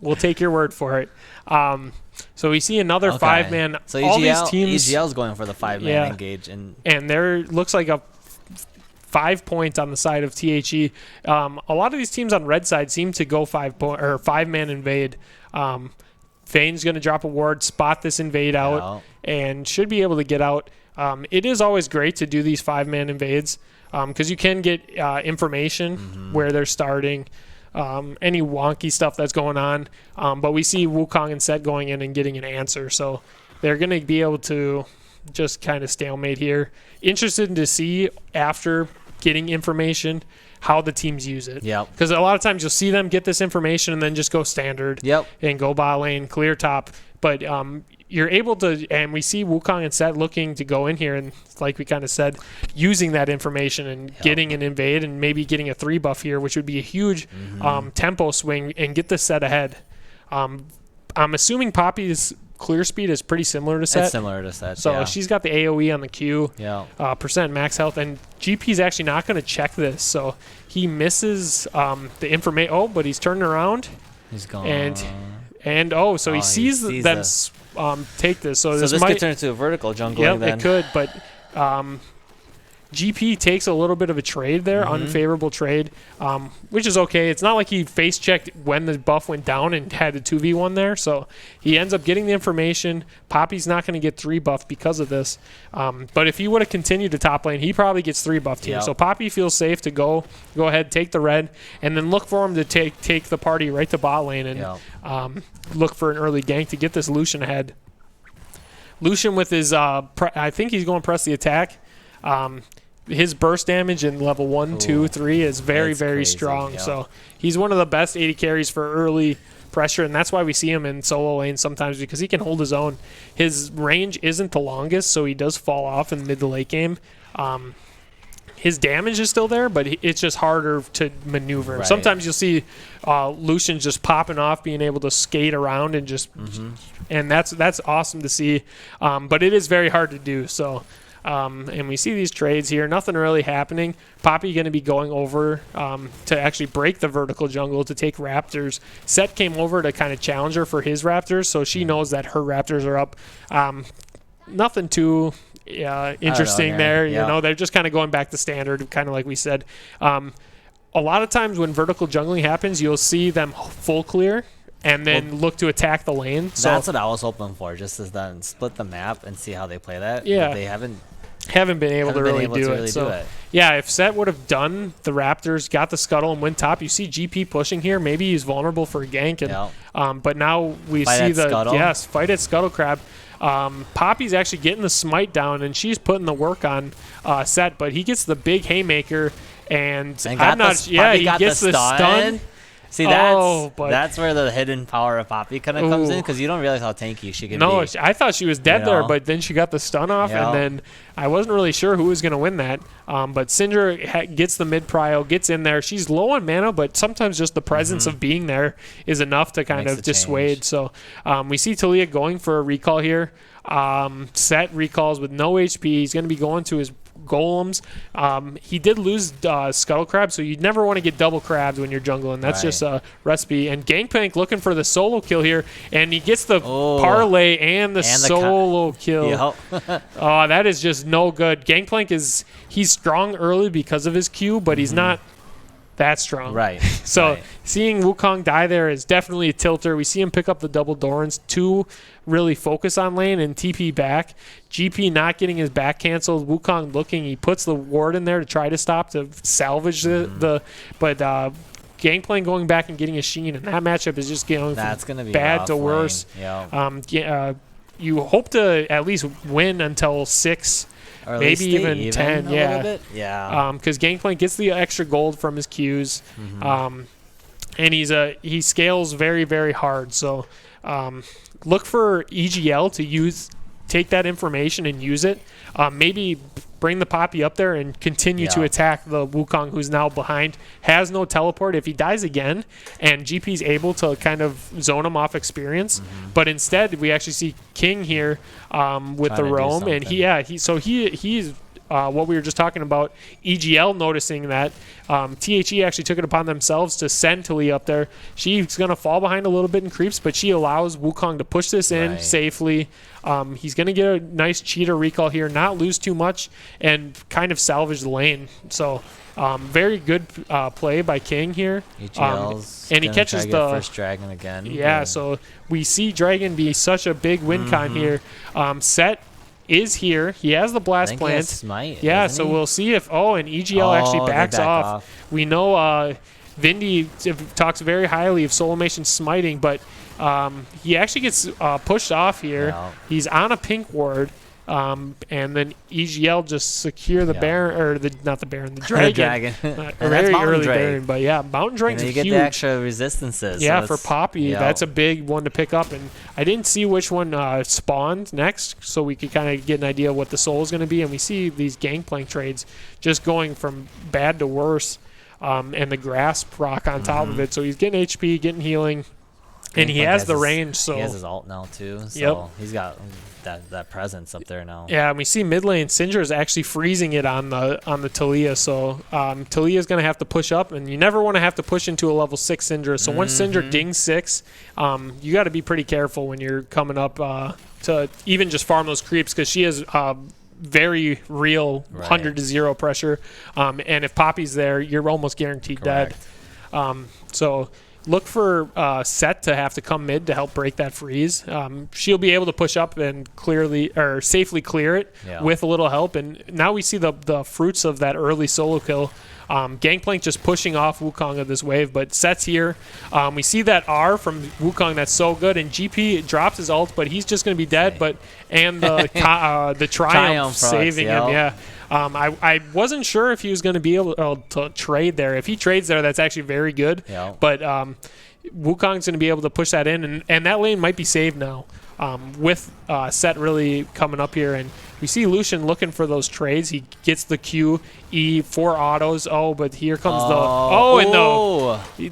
We'll take your word for it. So we see another 5-man. So all these teams, EGL's going for the 5-man engage, and there looks like a 5 points on the side of THE. A lot of these teams on red side seem to go 5-man invade. Vane's going to drop a ward, spot this invade out, and should be able to get out. It is always great to do these 5-man invades because you can get information where they're starting, any wonky stuff that's going on. But we see Wukong and Set going in and getting an answer, so they're going to be able to just kind of stalemate here. Interested to see after getting information how the teams use it. Yep. Because a lot of times you'll see them get this information and then just go standard. Yep. And go bot lane, clear top. But you're able to, and we see Wukong and Set looking to go in here and, like we kind of said, using that information and getting an invade and maybe getting a 3 buff here, which would be a huge tempo swing and get the Set ahead. I'm assuming Poppy's clear speed is pretty similar to Set. It's similar to Set. So she's got the AoE on the Q, percent max health, and GP's actually not going to check this, so he misses the information. Oh, but he's turning around. He's gone. And so he sees them take this. So this could turn into a vertical jungling then. It could, but GP takes a little bit of a trade there, unfavorable trade, which is okay. It's not like he face checked when the buff went down and had a 2v1 there, so he ends up getting the information. Poppy's not going to get 3 buff because of this, but if he would have continued to top lane, he probably gets 3 buffed here. So Poppy feels safe to go ahead, take the red, and then look for him to take the party right to bot lane and look for an early gank to get this Lucian ahead. Lucian with his, I think he's going to press the attack. His burst damage in level 1, 2, 3 is very crazy, strong. So he's one of the best AD carries for early pressure, and that's why we see him in solo lane sometimes, because he can hold his own. His range isn't the longest, so he does fall off in the mid to late game. His damage is still there, but it's just harder to maneuver. Right. Sometimes you'll see Lucian just popping off, being able to skate around and just, and that's awesome to see. But it is very hard to do. So. And we see these trades here. Nothing really happening. Poppy going to be going over to actually break the vertical jungle to take Raptors. Set came over to kind of challenge her for his Raptors, so she knows that her Raptors are up. Nothing too interesting there. You know, they're just kind of going back to standard, kind of like we said. A lot of times when vertical jungling happens, you'll see them full clear and then look to attack the lane. So that's what I was hoping for, just as then split the map and see how they play that. Yeah. But they haven't been able to really do it. So, yeah, if Set would have done the Raptors, got the scuttle and went top, you see GP pushing here. Maybe he's vulnerable for a gank. And, but now we see the scuttle. Fight at Scuttle Crab. Poppy's actually getting the smite down, and she's putting the work on Set, but he gets the big haymaker, and I'm not. He gets the stun. See, that's where the hidden power of Poppy kind of comes in, because you don't realize how tanky she can be. No, I thought she was dead there, but then she got the stun off, and then I wasn't really sure who was going to win that. But Syndra gets the mid prio, gets in there. She's low on mana, but sometimes just the presence of being there is enough to kind of dissuade. So we see Talia going for a recall here. Set recalls with no HP. He's going to be going to his golems. He did lose Scuttle Crab, so you never want to get double crabbed when you're jungling. That's just a recipe. And Gangplank looking for the solo kill here, and he gets the parlay and the solo kill. That is just no good. Gangplank he's strong early because of his Q, but he's not that strong. Right. So seeing Wukong die there is definitely a tilter. We see him pick up the double Dorans to really focus on lane and TP back. GP not getting his back canceled. Wukong looking. He puts the ward in there to try to stop, to salvage but Gangplank going back and getting a Sheen, and that matchup is just going from bad to worse. You hope to at least win until 6, or maybe even 10. Because Gangplank gets the extra gold from his Qs. and he scales very, very hard. So look for EGL to take that information and use it. Maybe bring the Poppy up there and continue to attack the Wukong, who's now behind, has no teleport. If he dies again and GP's able to kind of zone him off experience, but instead we actually see King here with the roam, and he's what we were just talking about, EGL noticing that THE actually took it upon themselves to send Talia up there. She's going to fall behind a little bit in creeps, but she allows Wukong to push this in safely. He's going to get a nice cheater recall here, not lose too much, and kind of salvage the lane. So very good play by King here. EGL's and he catches the first dragon again. Yeah, so we see Dragon be such a big win con here. Set is here. He has the blast plant. Smite, so we'll see if and EGL actually backs off. We know Vindy talks very highly of Soulmation smiting, but he actually gets pushed off here. He's on a pink ward. And then EGL just secure the Baron, or not the Baron, the Dragon. Very early Baron, but Mountain Dragon's huge. You get the extra resistances. Yeah, for Poppy, that's a big one to pick up. And I didn't see which one spawned next, so we could kind of get an idea of what the soul is going to be. And we see these Gangplank trades just going from bad to worse, and the Grasp proc on top of it. So he's getting HP, getting healing, and he has the range. So he has his ult now too. So he's got that presence up there now. Yeah, and we see mid lane Syndra is actually freezing it on the Talia. So Talia is going to have to push up, and you never want to have to push into a level 6 Syndra. So once Syndra dings 6, you got to be pretty careful when you're coming up to even just farm those creeps, because she has very real 100 to 0 pressure. And if Poppy's there, you're almost guaranteed dead. So look for Set to have to come mid to help break that freeze. She'll be able to push up and safely clear it with a little help. And now we see the fruits of that early solo kill. Gangplank just pushing off Wukong of this wave, but Set's here. We see that R from Wukong that's so good, and GP drops his ult, but he's just going to be dead. And the Triumph saving him. Yeah. I wasn't sure if he was going to be able to trade there. If he trades there, that's actually very good. But Wukong's going to be able to push that in, and that lane might be saved now with Set really coming up here. And we see Lucian looking for those trades. He gets the Q, E, 4 autos. But here comes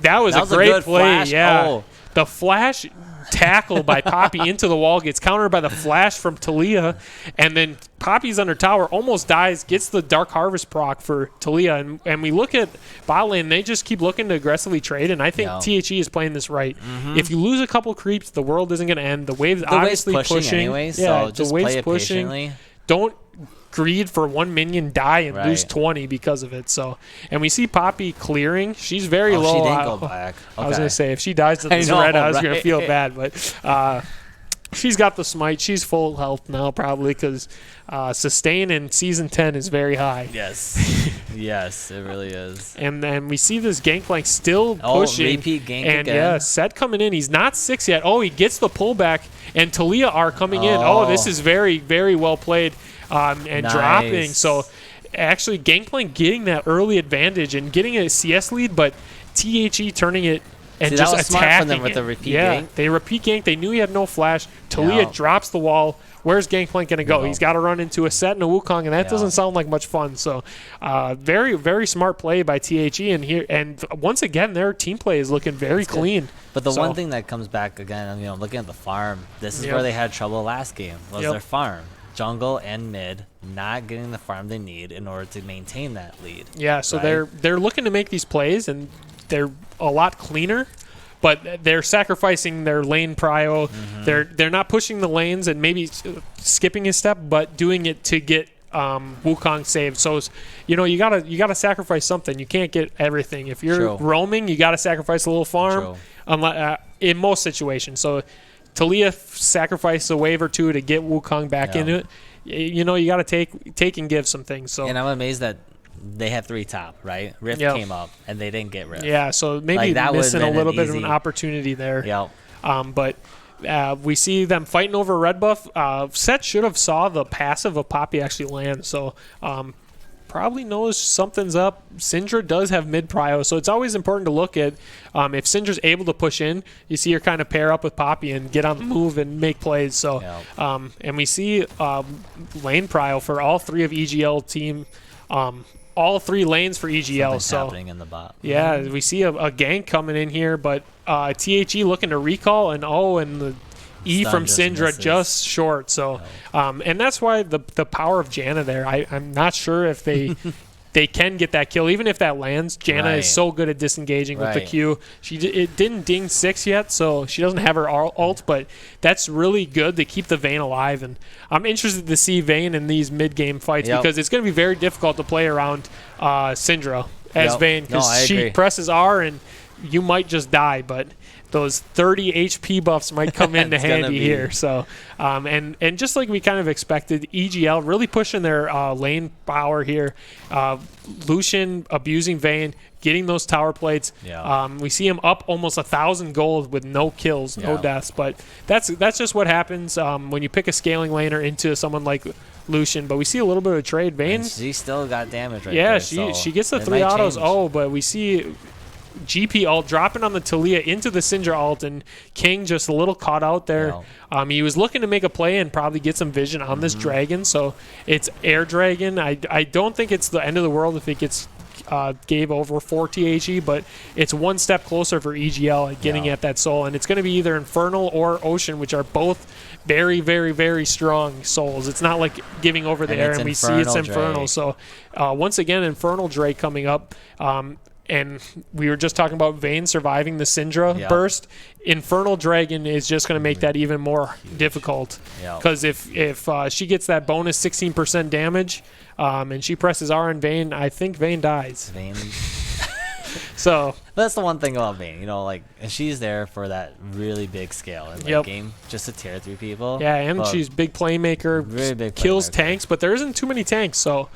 that was a great play. Flash. The flash tackle by Poppy into the wall gets countered by the flash from Talia, and then Poppy's under tower, almost dies, gets the Dark Harvest proc for Talia, and we look at bot lane, they just keep looking to aggressively trade, and I think THE is playing this right. If you lose a couple creeps, the world isn't going to end. The wave's obviously pushing anyway, so just the wave's play it pushing. patiently. Don't greed for one minion die and lose 20 because of it. So, and we see Poppy clearing. She's very low. She didn't go back. Okay. I was gonna say if she dies to this red, I was gonna feel bad, but she's got the smite. She's full health now probably, because sustain in season 10 is very high. Yes, yes, it really is. And then we see this Gangplank still pushing. Repeat gank and again. Set coming in. He's not 6 yet. He gets the pullback, and Talia are coming in. This is very, very well played. And dropping. So actually Gangplank getting that early advantage and getting a CS lead, but THE turning it and just that was attacking smart for them with the repeat gank. They repeat gank. They knew he had no flash. Talia drops the wall. Where's Gangplank going to go? He's got to run into a Set and a Wukong, and that doesn't sound like much fun. So very, very smart play by THE. And once again, their team play is looking very clean. But the one thing that comes back again, looking at the farm, this is where they had trouble last game, was their farm. Jungle and mid not getting the farm they need in order to maintain that lead. Yeah, so they're looking to make these plays, and they're a lot cleaner, but they're sacrificing their lane prio. They're not pushing the lanes and maybe skipping a step, but doing it to get Wukong saved. So you gotta sacrifice something. You can't get everything. If you're roaming, you gotta sacrifice a little farm. In most situations. So Talia sacrificed a wave or two to get Wukong back into it. You got to take and give some things. So, and I'm amazed that they had 3 top, right? Rift came up, and they didn't get Rift. Yeah, so maybe that missing a little bit of an opportunity there. But we see them fighting over red buff. Set should have saw the passive of Poppy actually land. So probably knows something's up. Syndra does have mid prio, so it's always important to look at if Syndra's able to push in, you see her kind of pair up with Poppy and get on the move and make plays. So, and we see lane prio for all 3 of EGL team. All 3 lanes for EGL. Something's so happening in the bot. Yeah, we see a gank coming in here, but THE looking to recall, and the E Stun from just Syndra misses. just short. So, and that's why the power of Janna there. I'm not sure if they they can get that kill, even if that lands. Janna is so good at disengaging with the Q. It didn't ding 6 yet, so she doesn't have her ult, but that's really good to keep the Vayne alive. And I'm interested to see Vayne in these mid-game fights because it's going to be very difficult to play around Syndra as Vayne, because she presses R and you might just die, but those 30 HP buffs might come into handy here. So, and just like we kind of expected, EGL really pushing their lane power here. Lucian abusing Vayne, getting those tower plates. We see him up almost 1,000 gold with no kills, no deaths. But that's just what happens when you pick a scaling laner into someone like Lucian. But we see a little bit of trade. Vayne, she still got damage right there. Yeah, she gets the 3 autos. Oh, but we see GP ult dropping on the Taliyah into the Syndra ult, and King just a little caught out there. He was looking to make a play and probably get some vision on this dragon, so it's air dragon. I don't think it's the end of the world if it gets gave over 4 THE, but it's one step closer for EGL at getting at that soul, and it's going to be either Infernal or Ocean, which are both very, very, very strong souls. It's not like giving over the air, and we see it's Infernal. Drake. So once again, Infernal Drake coming up. And we were just talking about Vayne surviving the Syndra burst. Infernal Dragon is just going to make that even more difficult. Because if she gets that bonus 16% damage and she presses R on Vayne, I think Vayne dies. So that's the one thing about Vayne, like, and she's there for that really big scale in the game, just to tear through people. Yeah, and she's big playmaker, really big kills playmaker. Tanks, but there isn't too many tanks, so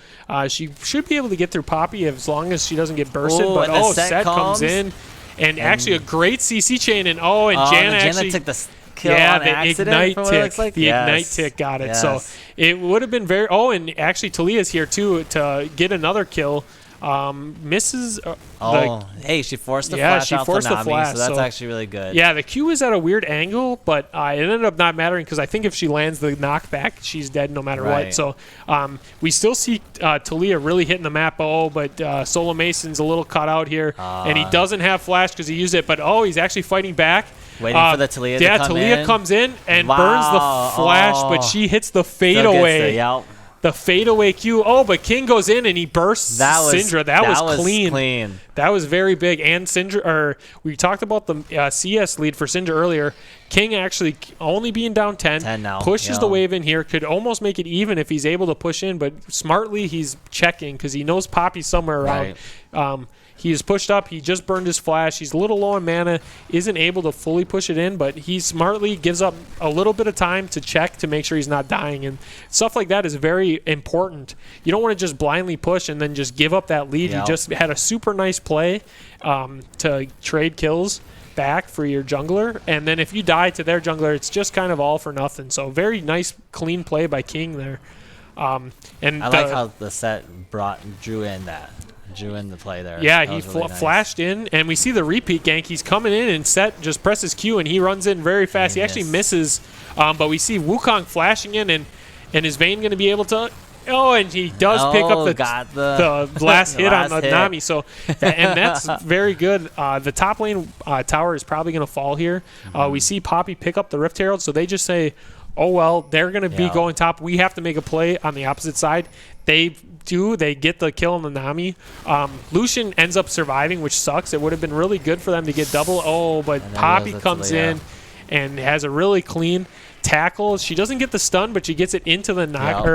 she should be able to get through Poppy as long as she doesn't get bursted. Ooh, but Set comes in, and actually a great CC chain, and Janna actually took the kill on accident. The ignite tick got it. So it would have been very. Oh, and actually Taliyah's here too to get another kill. Misses. Hey, she forced the flash. She forced the flash, so that's actually really good. Yeah, the Q is at a weird angle, but it ended up not mattering because I think if she lands the knockback, she's dead no matter what. So we still see Taliyah really hitting the map. But Solo Mason's a little caught out here, and he doesn't have flash because he used it. But he's actually fighting back. Waiting for the Taliyah to come in. Taliyah comes in and burns the flash, but she hits the fadeaway. The fadeaway Q. But King goes in and he bursts Syndra. That was clean. That was very big. And Syndra, we talked about the CS lead for Syndra earlier. King actually only being down 10 now. Pushes the wave in here. Could almost make it even if he's able to push in, but smartly he's checking because he knows Poppy's somewhere around. He is pushed up. He just burned his flash. He's a little low on mana. Isn't able to fully push it in, but he smartly gives up a little bit of time to check to make sure he's not dying. And stuff like that is very important. You don't want to just blindly push and then just give up that lead. You just had a super nice play to trade kills back for your jungler. And then if you die to their jungler, it's just kind of all for nothing. So very nice, clean play by King there. And I like how the set drew in the play there. Yeah, he flashed in, and we see the repeat gank. He's coming in, and Set just presses Q, and he runs in very fast. He actually misses, but we see Wukong flashing in, and is Vayne going to be able to? And he does pick up the last hit on the Nami. So, and that's very good. The top lane tower is probably going to fall here. We see Poppy pick up the Rift Herald, so they just say, they're going to be going top. We have to make a play on the opposite side. They do. They get the kill on the Nami. Lucian ends up surviving, which sucks. It would have been really good for them to get double. But Poppy comes in and has a really clean tackle. She doesn't get the stun, but she gets it into the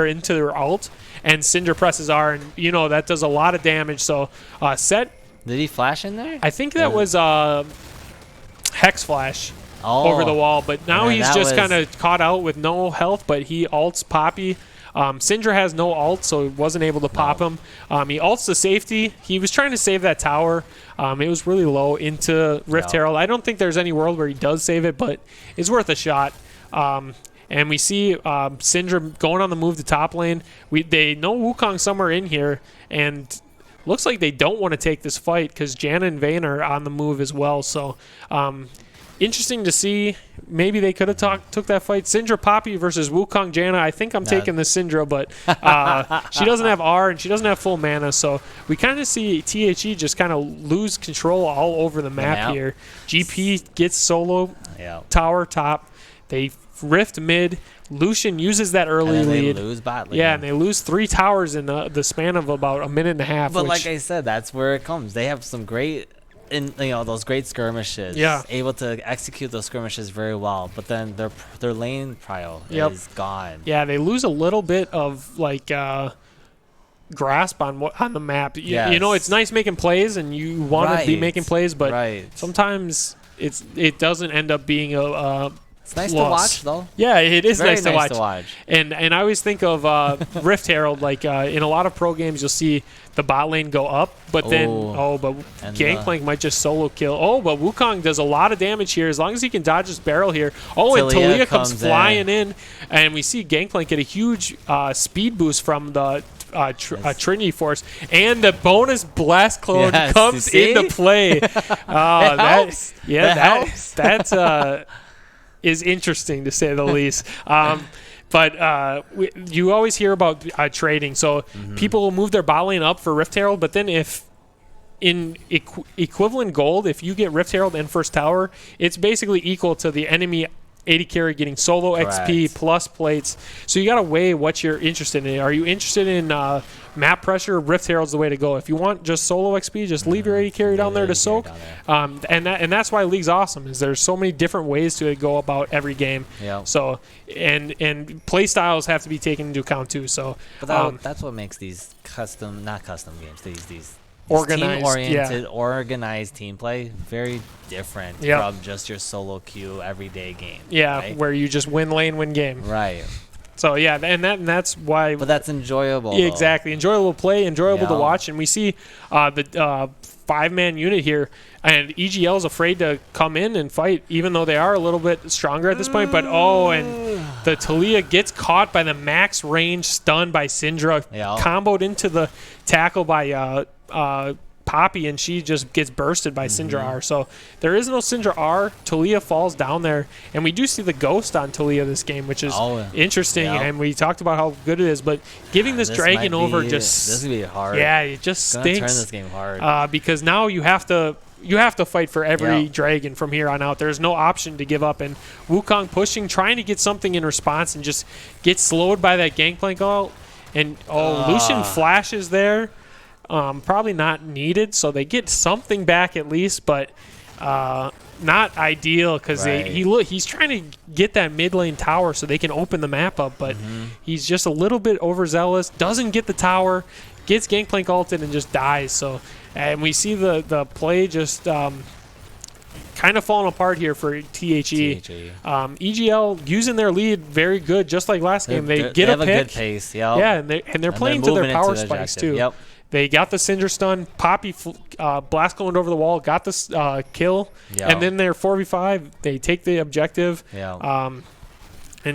into her ult. And Syndra presses R, and that does a lot of damage. So Set. Did he flash in there? I think that was Hex Flash. Over the wall, but now he's just kind of caught out with no health, but he ults Poppy. Syndra has no ult, so he wasn't able to pop him. He ults the safety. He was trying to save that tower. It was really low into Rift Herald. I don't think there's any world where he does save it, but it's worth a shot. And we see Syndra going on the move to top lane. They know Wukong somewhere in here, and looks like they don't want to take this fight because Janna and Vayne are on the move as well. So interesting to see. Maybe they could have took that fight. Syndra Poppy versus Wukong Janna. I think I'm taking the Syndra, but she doesn't have R and she doesn't have full mana. So we kind of see THE just kind of lose control all over the map here. GP gets solo tower top. They rift mid. Lucian uses that early lead. They lose bot lane. Yeah, and they lose 3 towers in the span of about a minute and a half. But like I said, that's where it comes. They have some great, those great skirmishes. Yeah, able to execute those skirmishes very well. But then their lane prio is gone. Yeah, they lose a little bit of grasp on the map. You know, it's nice making plays, and you want to be making plays, but sometimes it doesn't end up being a it's nice to watch, though. Yeah, it is Very nice to watch. And I always think of Rift Herald, in a lot of pro games, you'll see the bot lane go up, but then, Gangplank might just solo kill. But Wukong does a lot of damage here as long as he can dodge his barrel here. And Talia comes flying in, and we see Gangplank get a huge speed boost from the Trinity Force, and the bonus blast clone comes into play. That That's is interesting to say the least. But you always hear about trading. So people will move their bot lane up for Rift Herald, but then if in equivalent gold, if you get Rift Herald and first tower, it's basically equal to the enemy AD carry getting solo XP plus plates. So you got to weigh what you're interested in. Are you interested in map pressure? Rift Herald's the way to go. If you want just solo XP, just leave your AD carry down there to soak. And that's why League's awesome, is there's so many different ways to go about every game. So and play styles have to be taken into account too. So that's what makes these not custom games, these organized, organized team play very different from just your solo queue everyday game. Where you just win lane, win game. Right. So and that's why. But that's enjoyable. Yeah, exactly. Enjoyable play, enjoyable to watch, and we see the 5-man unit here, and EGL is afraid to come in and fight, even though they are a little bit stronger at this point. But and the Talia gets caught by the max range stun by Syndra, comboed into the tackle by Poppy, and she just gets bursted by Syndra R. So there is no Syndra R. Talia falls down there, and we do see the ghost on Talia this game, which is interesting, and we talked about how good it is, but giving this dragon over this is going to be hard. Yeah, it just stinks. Turn this game hard. Because now you have to fight for every dragon from here on out. There's no option to give up, and Wukong pushing, trying to get something in response, and just gets slowed by that Gangplank ult, and Lucian flashes there. Probably not needed, so they get something back at least, but not ideal because he's trying to get that mid lane tower so they can open the map up, but he's just a little bit overzealous, doesn't get the tower, gets Gangplank ulted, and just dies. So, and we see the play just kind of falling apart here for THE. EGL using their lead very good, just like last game. They get a pick. A good pace, and they're playing to their power spikes too. They got the Syndra stun. Poppy blast going over the wall, got this kill, and then they're 4v5. They take the objective, and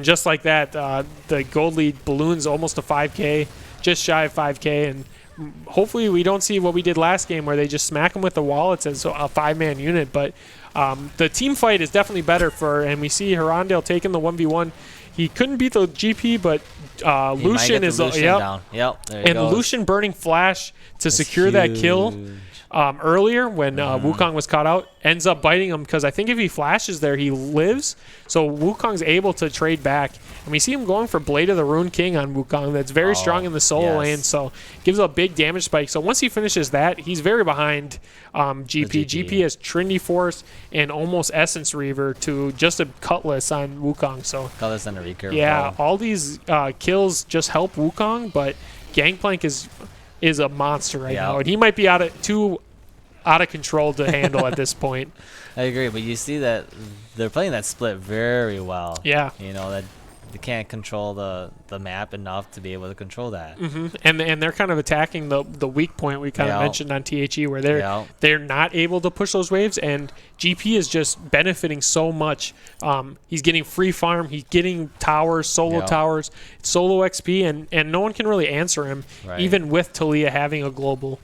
just like that, the gold lead balloons almost to 5K, just shy of 5K, and hopefully we don't see what we did last game where they just smack them with the wallets as a 5-man unit. But the team fight is definitely better and we see Herondale taking the 1v1. He couldn't beat the GP, but Lucian is down. And Lucian burning flash to secure that kill earlier when Wukong was caught out, ends up biting him because I think if he flashes there, he lives. So Wukong's able to trade back. And we see him going for Blade of the Rune King on Wukong. That's very strong in the solo lane, so gives a big damage spike. So once he finishes that, he's very behind GP. GP has Trinity Force and almost Essence Reaver to just a Cutlass on Wukong. So Cutlass and a Recurve. Yeah, all these kills just help Wukong, but Gangplank is a monster right now, and he might be too out of control to handle at this point. I agree, but you see that they're playing that split very well. Yeah. That can't control the map enough to be able to control that. And they're kind of attacking the weak point we kind of mentioned on THE, where they're not able to push those waves, and GP is just benefiting so much. He's getting free farm, he's getting towers, solo towers, solo XP, and no one can really answer him, even with Taliyah having a global.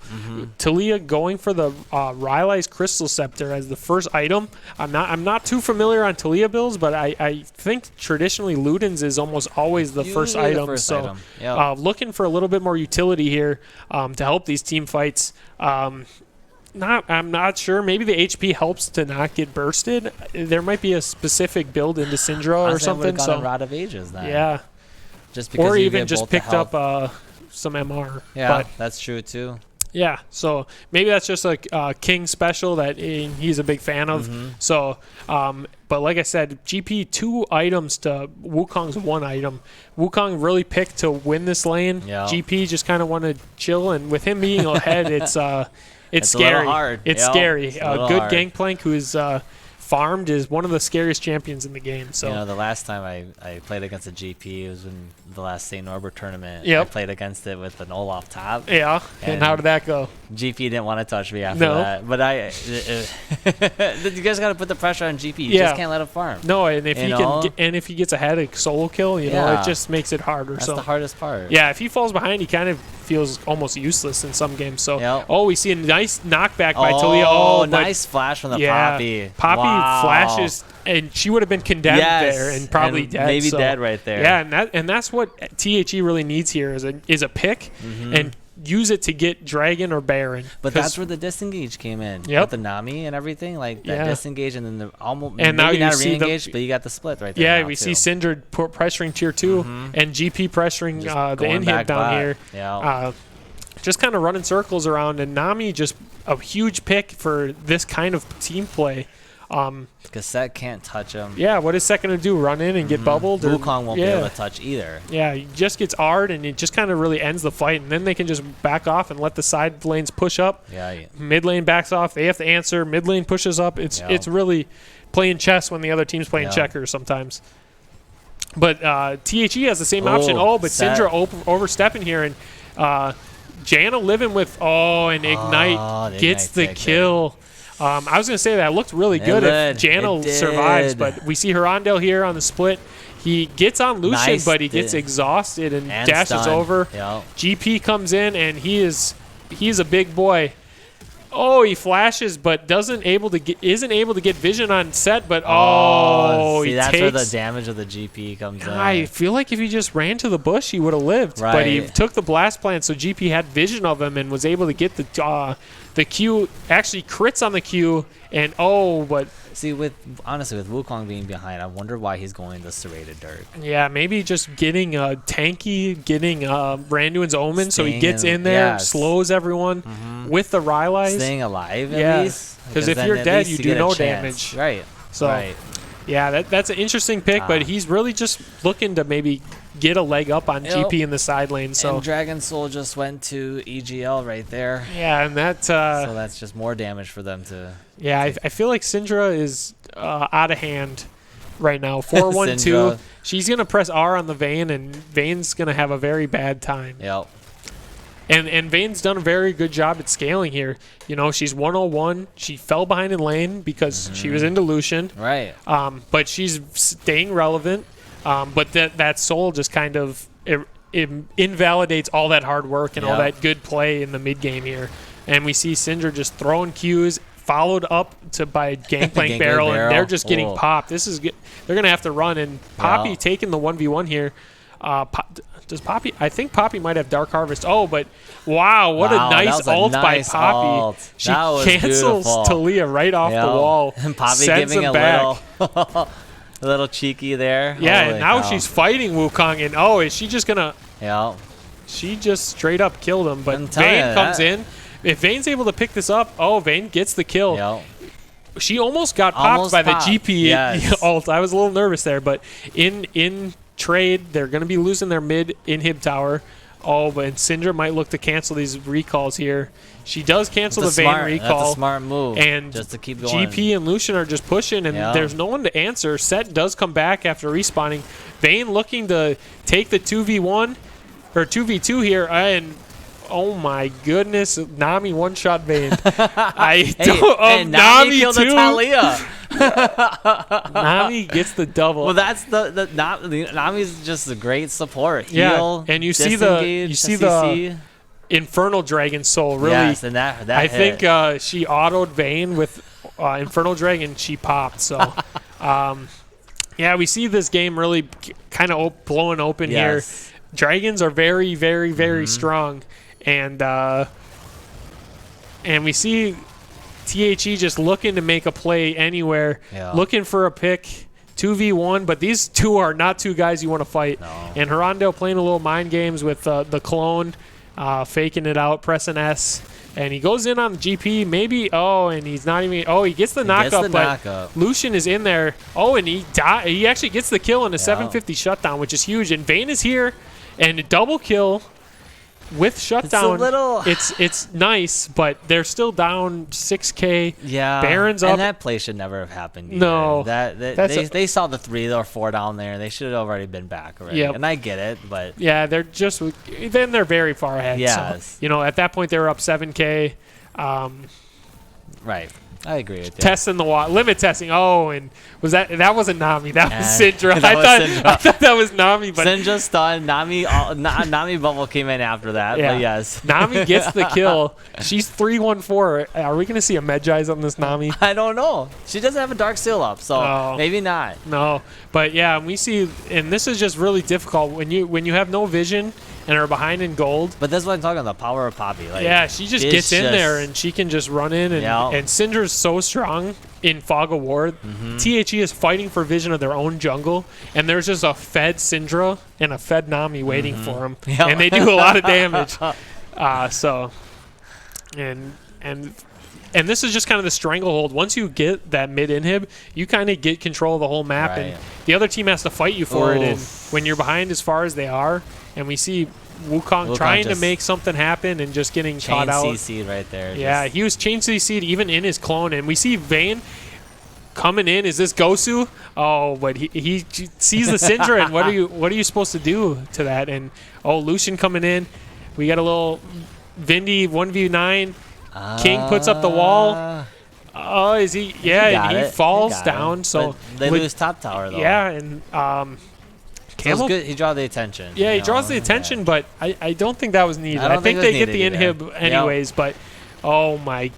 Taliyah going for the Rylai's Crystal Scepter as the first item. I'm not too familiar on Taliyah builds, but I think traditionally Luden's is almost always the first item. Looking for a little bit more utility here to help these team fights. I'm not sure. Maybe the HP helps to not get bursted. There might be a specific build into Syndra or something. So Rod of Ages then. Yeah. Just because or even just picked up some MR. Yeah, but that's true too. Yeah, so maybe that's just a King special that he's a big fan of. So, but like I said, GP 2 items to Wukong's 1 item. Wukong really picked to win this lane. GP just kind of want to chill, and with him being ahead, it's scary. Hard. It's scary. Good Gangplank who's farmed is one of the scariest champions in the game. So the last time I played against a GP, it was in the last St. Norbert tournament. I played against it with an Olaf top. Yeah, and how did that go? GP didn't want to touch me after that. But you guys got to put the pressure on GP. You just can't let him farm. No, and if he gets ahead of solo kill, it just makes it harder. That's the hardest part. Yeah, if he falls behind, he kind of feels almost useless in some games. So we see a nice knockback by Taliyah. Oh, nice flash from the Poppy. Poppy flashes, and she would have been condemned there and probably dead. Maybe dead right there. Yeah, and that's what THE really needs here is a pick and use it to get Dragon or Baron. But that's where the disengage came in. With the Nami and everything, like that disengage, and then the almost and now you not see re-engage, but you got the split right there. Yeah, we see Syndra pressuring tier 2 and GP pressuring the inhib down here. Yeah. Just kind of running circles around, and Nami just a huge pick for this kind of team play. Because Set can't touch him. Yeah, what is Set going to do? Run in and get bubbled? Wukong won't be able to touch either. Yeah, he just gets R'd, and it just kind of really ends the fight, and then they can just back off and let the side lanes push up. Mid lane backs off. They have to answer. Mid lane pushes up. It's really playing chess when the other team's playing checkers sometimes. But THE has the same option. But Syndra overstepping here, and Janna living with and Ignite gets the kill. I was going to say that looked really good if Janna survives, but we see Hirondale here on the split. He gets on Lucian, but he gets exhausted and dashes stunned. Over. GP comes in, and he's a big boy. Oh, he flashes, but isn't able to get vision on Set. But see, that's where the damage of the GP comes in. I feel like if he just ran to the bush, he would have lived. Right. But he took the blast plant, so GP had vision of him and was able to get the Q. Actually, crits on the Q, and but. See, honestly, with Wukong being behind, I wonder why he's going the Serrated Dirk. Yeah, maybe just getting tanky, getting Randuin's Omen, so he gets in there, slows everyone with the Rylai's. Staying alive at least. Because if you're dead, you do no damage. Right. So, yeah, that's an interesting pick, but he's really just looking to maybe get a leg up on GP in the side lane. So and Dragon Soul just went to EGL right there. Yeah, and that so that's just more damage for them to. Yeah, I feel like Syndra is out of hand right now. 4-1-2. She's gonna press R on the Vayne, and Vayne's gonna have a very bad time. Yep. And Vayne's done a very good job at scaling here. She's 101. She fell behind in lane because she was into Lucian. Right. But she's staying relevant. But that soul just kind of it invalidates all that hard work and all that good play in the mid game here. And we see Syndra just throwing Qs, followed up by Gangplank Barrel, and they're just getting popped. They're gonna have to run, and Poppy taking the 1v1 here. Does Poppy? I think Poppy might have Dark Harvest. But wow, what a nice ult by Poppy. Ult. She cancels Taliyah right off the wall. And Poppy sends giving him a back. little cheeky there. Yeah, and now she's fighting Wukong, and is she just gonna? Yeah. She just straight up killed him. But Vayne comes in. If Vayne's able to pick this up, Vayne gets the kill. Yep. She almost got popped by the GP ult. I was a little nervous there, but in trade, they're going to be losing their mid inhib tower. But Syndra might look to cancel these recalls here. She does cancel the Vayne recall. That's a smart move. And just to keep going. GP and Lucian are just pushing, and there's no one to answer. Set does come back after respawning. Vayne looking to take the 2v1 or 2v2 here, and oh my goodness, Nami one-shot Vayne. Nami killed the Talia. Nami gets the double. Well, that's the Nami's just a great support. Heal, and you see the Infernal Dragon soul really. Yes, and that I think she autoed Vayne with Infernal Dragon. She popped. So, yeah, we see this game really kind of blowing open here. Dragons are very, very, very strong, and we see THE just looking to make a play anywhere, looking for a pick. 2v1, but these two are not two guys you want to fight. No. And Hirondale playing a little mind games with the clone, faking it out, pressing S, and he goes in on the GP, maybe, and he's not even, he gets the knockup, Lucian is in there, and he actually gets the kill in a 750 shutdown, which is huge, and Vayne is here, and a double kill with shutdown. It's nice, but they're still down 6K. Yeah, Baron's up. And that play should never have happened either. No, they saw the 3 or 4 down there. They should have already been back already. And I get it, but yeah, they're very far ahead. Yes, so, at that point they were up 7K. Right. I agree with you. Testing the limit testing. And was that wasn't Nami? That was Syndra. I thought that was Nami, but Syndra stunned. Nami bubble came in after that. Yeah. But yes, Nami gets the kill. She's 3-1-4. Are we gonna see a Medjai's on this Nami? I don't know. She doesn't have a dark seal up, so maybe not. No, but yeah, we see, and this is just really difficult when you have no vision and are behind in gold. But that's what I'm talking about, the power of Poppy. She just gets in there and she can just run in. And Syndra's so strong in Fog of War. THE is fighting for vision of their own jungle, and there's just a fed Syndra and a fed Nami waiting for them. And they do a lot of damage. And this is just kind of the stranglehold. Once you get that mid-inhib, you kind of get control of the whole map, and the other team has to fight you for it. And when you're behind as far as they are, and we see Wukong trying to make something happen and just getting caught out. CC'd right there. Yeah, he was chain CC'd even in his clone, and we see Vayne coming in. Is this Gosu? But he sees the Syndra, and what are you supposed to do to that? And Lucian coming in. We got a little Vindy 1v9. King puts up the wall. Is he? Yeah, and he falls down. So they lose top tower though. Yeah, and Camel, good. He draws the attention. Yeah, he draws the attention, but I don't think that was needed. I think they get the inhib anyways, but oh my.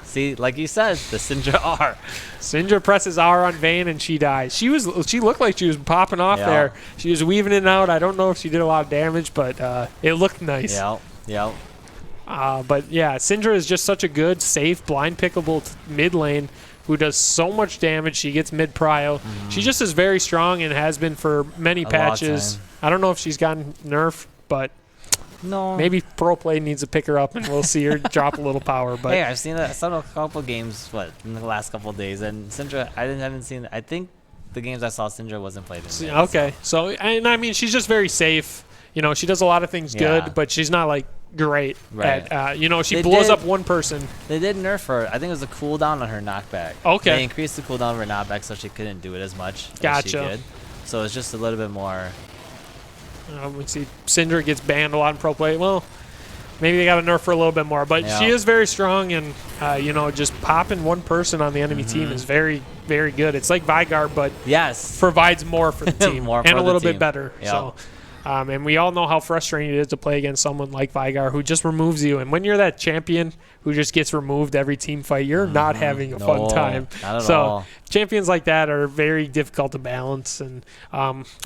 See, like you said, the Syndra R. Syndra presses R on Vayne and she dies. She looked like she was popping off there. She was weaving in and out. I don't know if she did a lot of damage, but it looked nice. Yeah. But yeah, Syndra is just such a good, safe, blind pickable mid lane who does so much damage. She gets mid prio. She just is very strong and has been for many patches. I don't know if she's gotten nerfed, but maybe pro play needs to pick her up and we'll see her drop a little power. But hey, I've seen that. I saw a couple games in the last couple of days, and Syndra I haven't seen. I think the games I saw Syndra wasn't played in. Okay, so and I mean she's just very safe. She does a lot of things good, but she's not like great at she blows up one person. They did nerf her. I think it was a cooldown on her knockback. Okay, they increased the cooldown of her knockback so she couldn't do it as much as she did. So it's just a little bit more. We see Syndra gets banned a lot in pro play. Well, maybe they got to nerf her a little bit more, but she is very strong, and just popping one person on the enemy team is very, very good. It's like Vygar, but provides more for the team and a little bit better. So. And we all know how frustrating it is to play against someone like Vygar who just removes you. And when you're that champion who just gets removed every team fight, you're not having a fun time. Not at all. Champions like that are very difficult to balance. And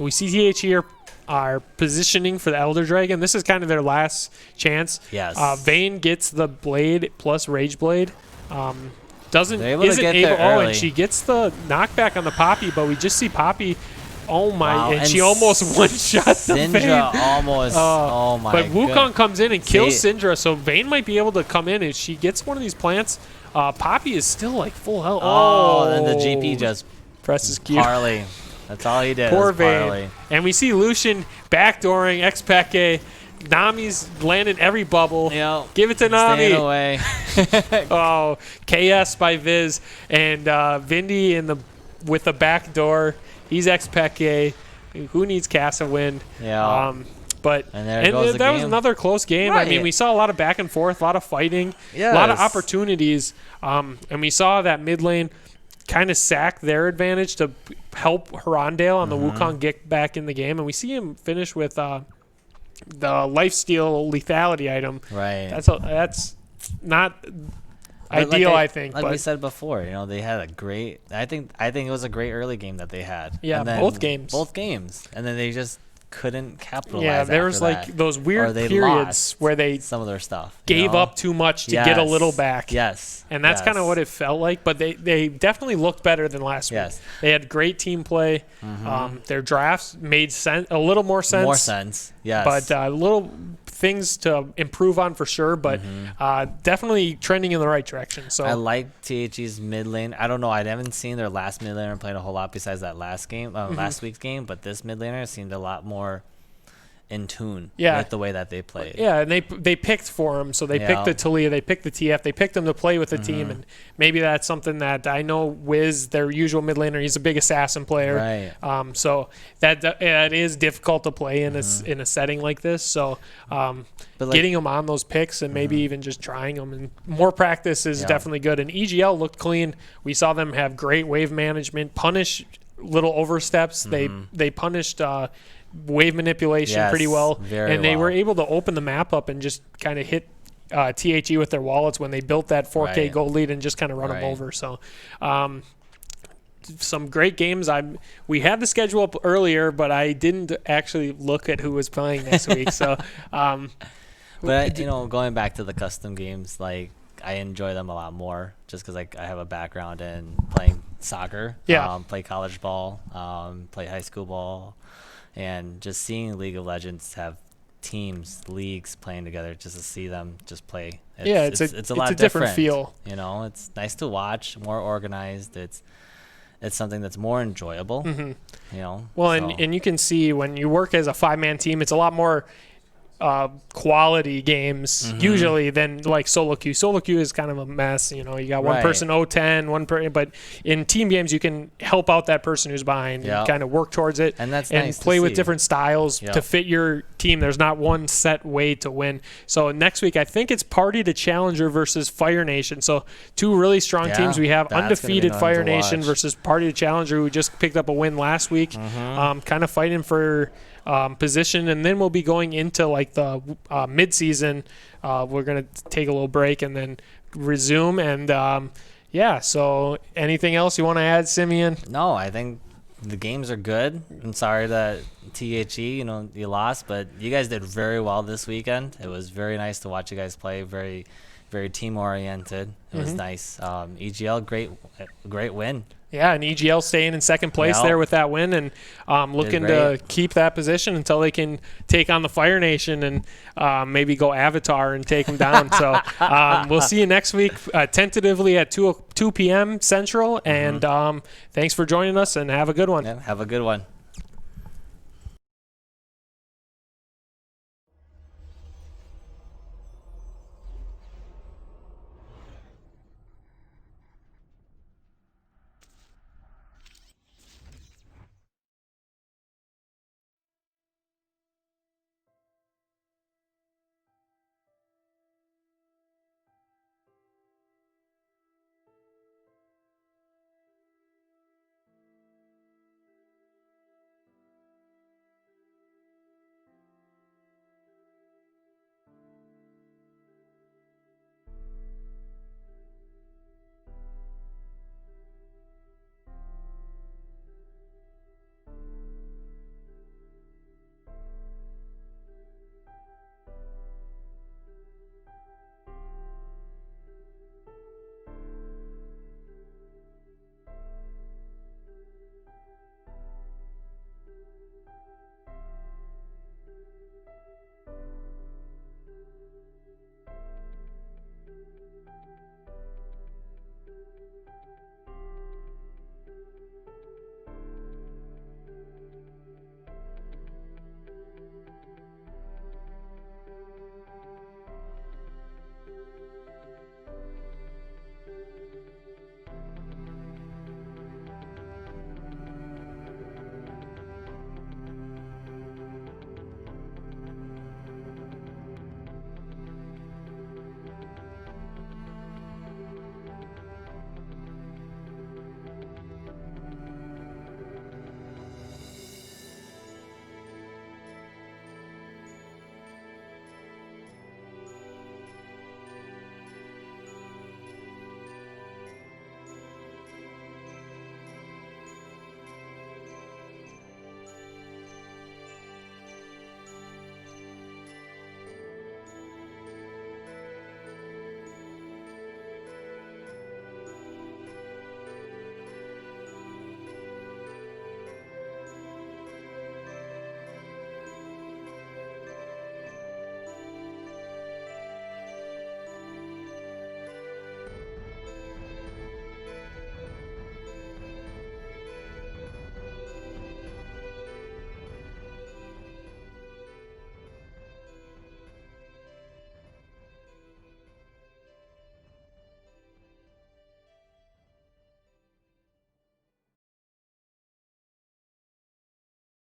we see TH here are positioning for the Elder Dragon. This is kind of their last chance. Yes. Vayne gets the blade plus Rage Blade. Isn't able, and she gets the knockback on the Poppy, but we just see Poppy. Oh my! Wow. And she almost one-shot the Syndra almost. Oh my! But Wukong comes in and kills Syndra, so Vayne might be able to come in if she gets one of these plants. Poppy is still like full health. And the GP just presses Q. Parley. That's all he did. Poor Vayne. And we see Lucian backdooring Xpeke, Nami's landing every bubble. Yep. Give it to Nami. Staying away. Oh, KS by Viz and Vindy with the back door. He's ex-Peke. Who needs Casa Wind? Yeah. But that was another close game. Right. I mean, we saw a lot of back and forth, a lot of fighting, a lot of opportunities, and we saw that mid lane kind of sack their advantage to help Herondale on the Wukong get back in the game, and we see him finish with the lifesteal lethality item. Right. That's not ideal, I think. Like but we said before, they had a great. I think it was a great early game that they had. Yeah, and then both games. Both games, and then they just couldn't capitalize. Yeah, there was like those weird periods where they some of their stuff gave up too much to get a little back. Yes, and that's kind of what it felt like. But they definitely looked better than last week. They had great team play. Their drafts made sense, a little more sense. More sense, yes. But little things to improve on for sure. But definitely trending in the right direction. So I like THE's mid lane. I don't know. I haven't seen their last mid laner playing a whole lot besides that last game, last week's game. But this mid laner seemed a lot more in tune with the way that they played. Yeah, and they picked for him. So they picked the Talia, they picked the TF, they picked him to play with the team, and maybe that's something that I know Wiz, their usual mid laner, he's a big assassin player. Right. So that is difficult to play in a setting like this. So getting him on those picks and maybe even just trying them and more practice is definitely good. And EGL looked clean. We saw them have great wave management, punish little oversteps. They punished wave manipulation pretty well, and they were able to open the map up and just kind of hit THE with their wallets when they built that 4K gold lead and just kind of run them over. So some great games. We had the schedule up earlier, but I didn't actually look at who was playing next week. So but going back to the custom games, like I enjoy them a lot more just because I have a background in playing soccer, play college ball, play high school ball. And just seeing League of Legends have teams, leagues playing together, just to see them just play. It's a lot different feel. It's nice to watch, more organized. It's something that's more enjoyable. And you can see when you work as a 5-man team, it's a lot more quality games usually than like solo queue. Solo queue is kind of a mess. You got one person 0-10, but in team games you can help out that person who's behind and kind of work towards it and nice play with different styles to fit your team. There's not one set way to win. So next week I think it's Party to Challenger versus Fire Nation. So two really strong teams we have. Undefeated Fire Nation versus Party to Challenger, who just picked up a win last week. Kind of fighting for position, and then we'll be going into like the mid-season. We're going to take a little break and then resume. And so anything else you want to add, Simeon? No, I think the games are good. I'm sorry that THE, you lost, but you guys did very well this weekend. It was very nice to watch you guys play. Very, very team-oriented. It was nice. EGL, great win. Yeah, and EGL staying in second place there with that win and looking to keep that position until they can take on the Fire Nation and maybe go Avatar and take them down. So we'll see you next week, tentatively at 2 p.m. Central. And thanks for joining us, and have a good one. Yeah, have a good one.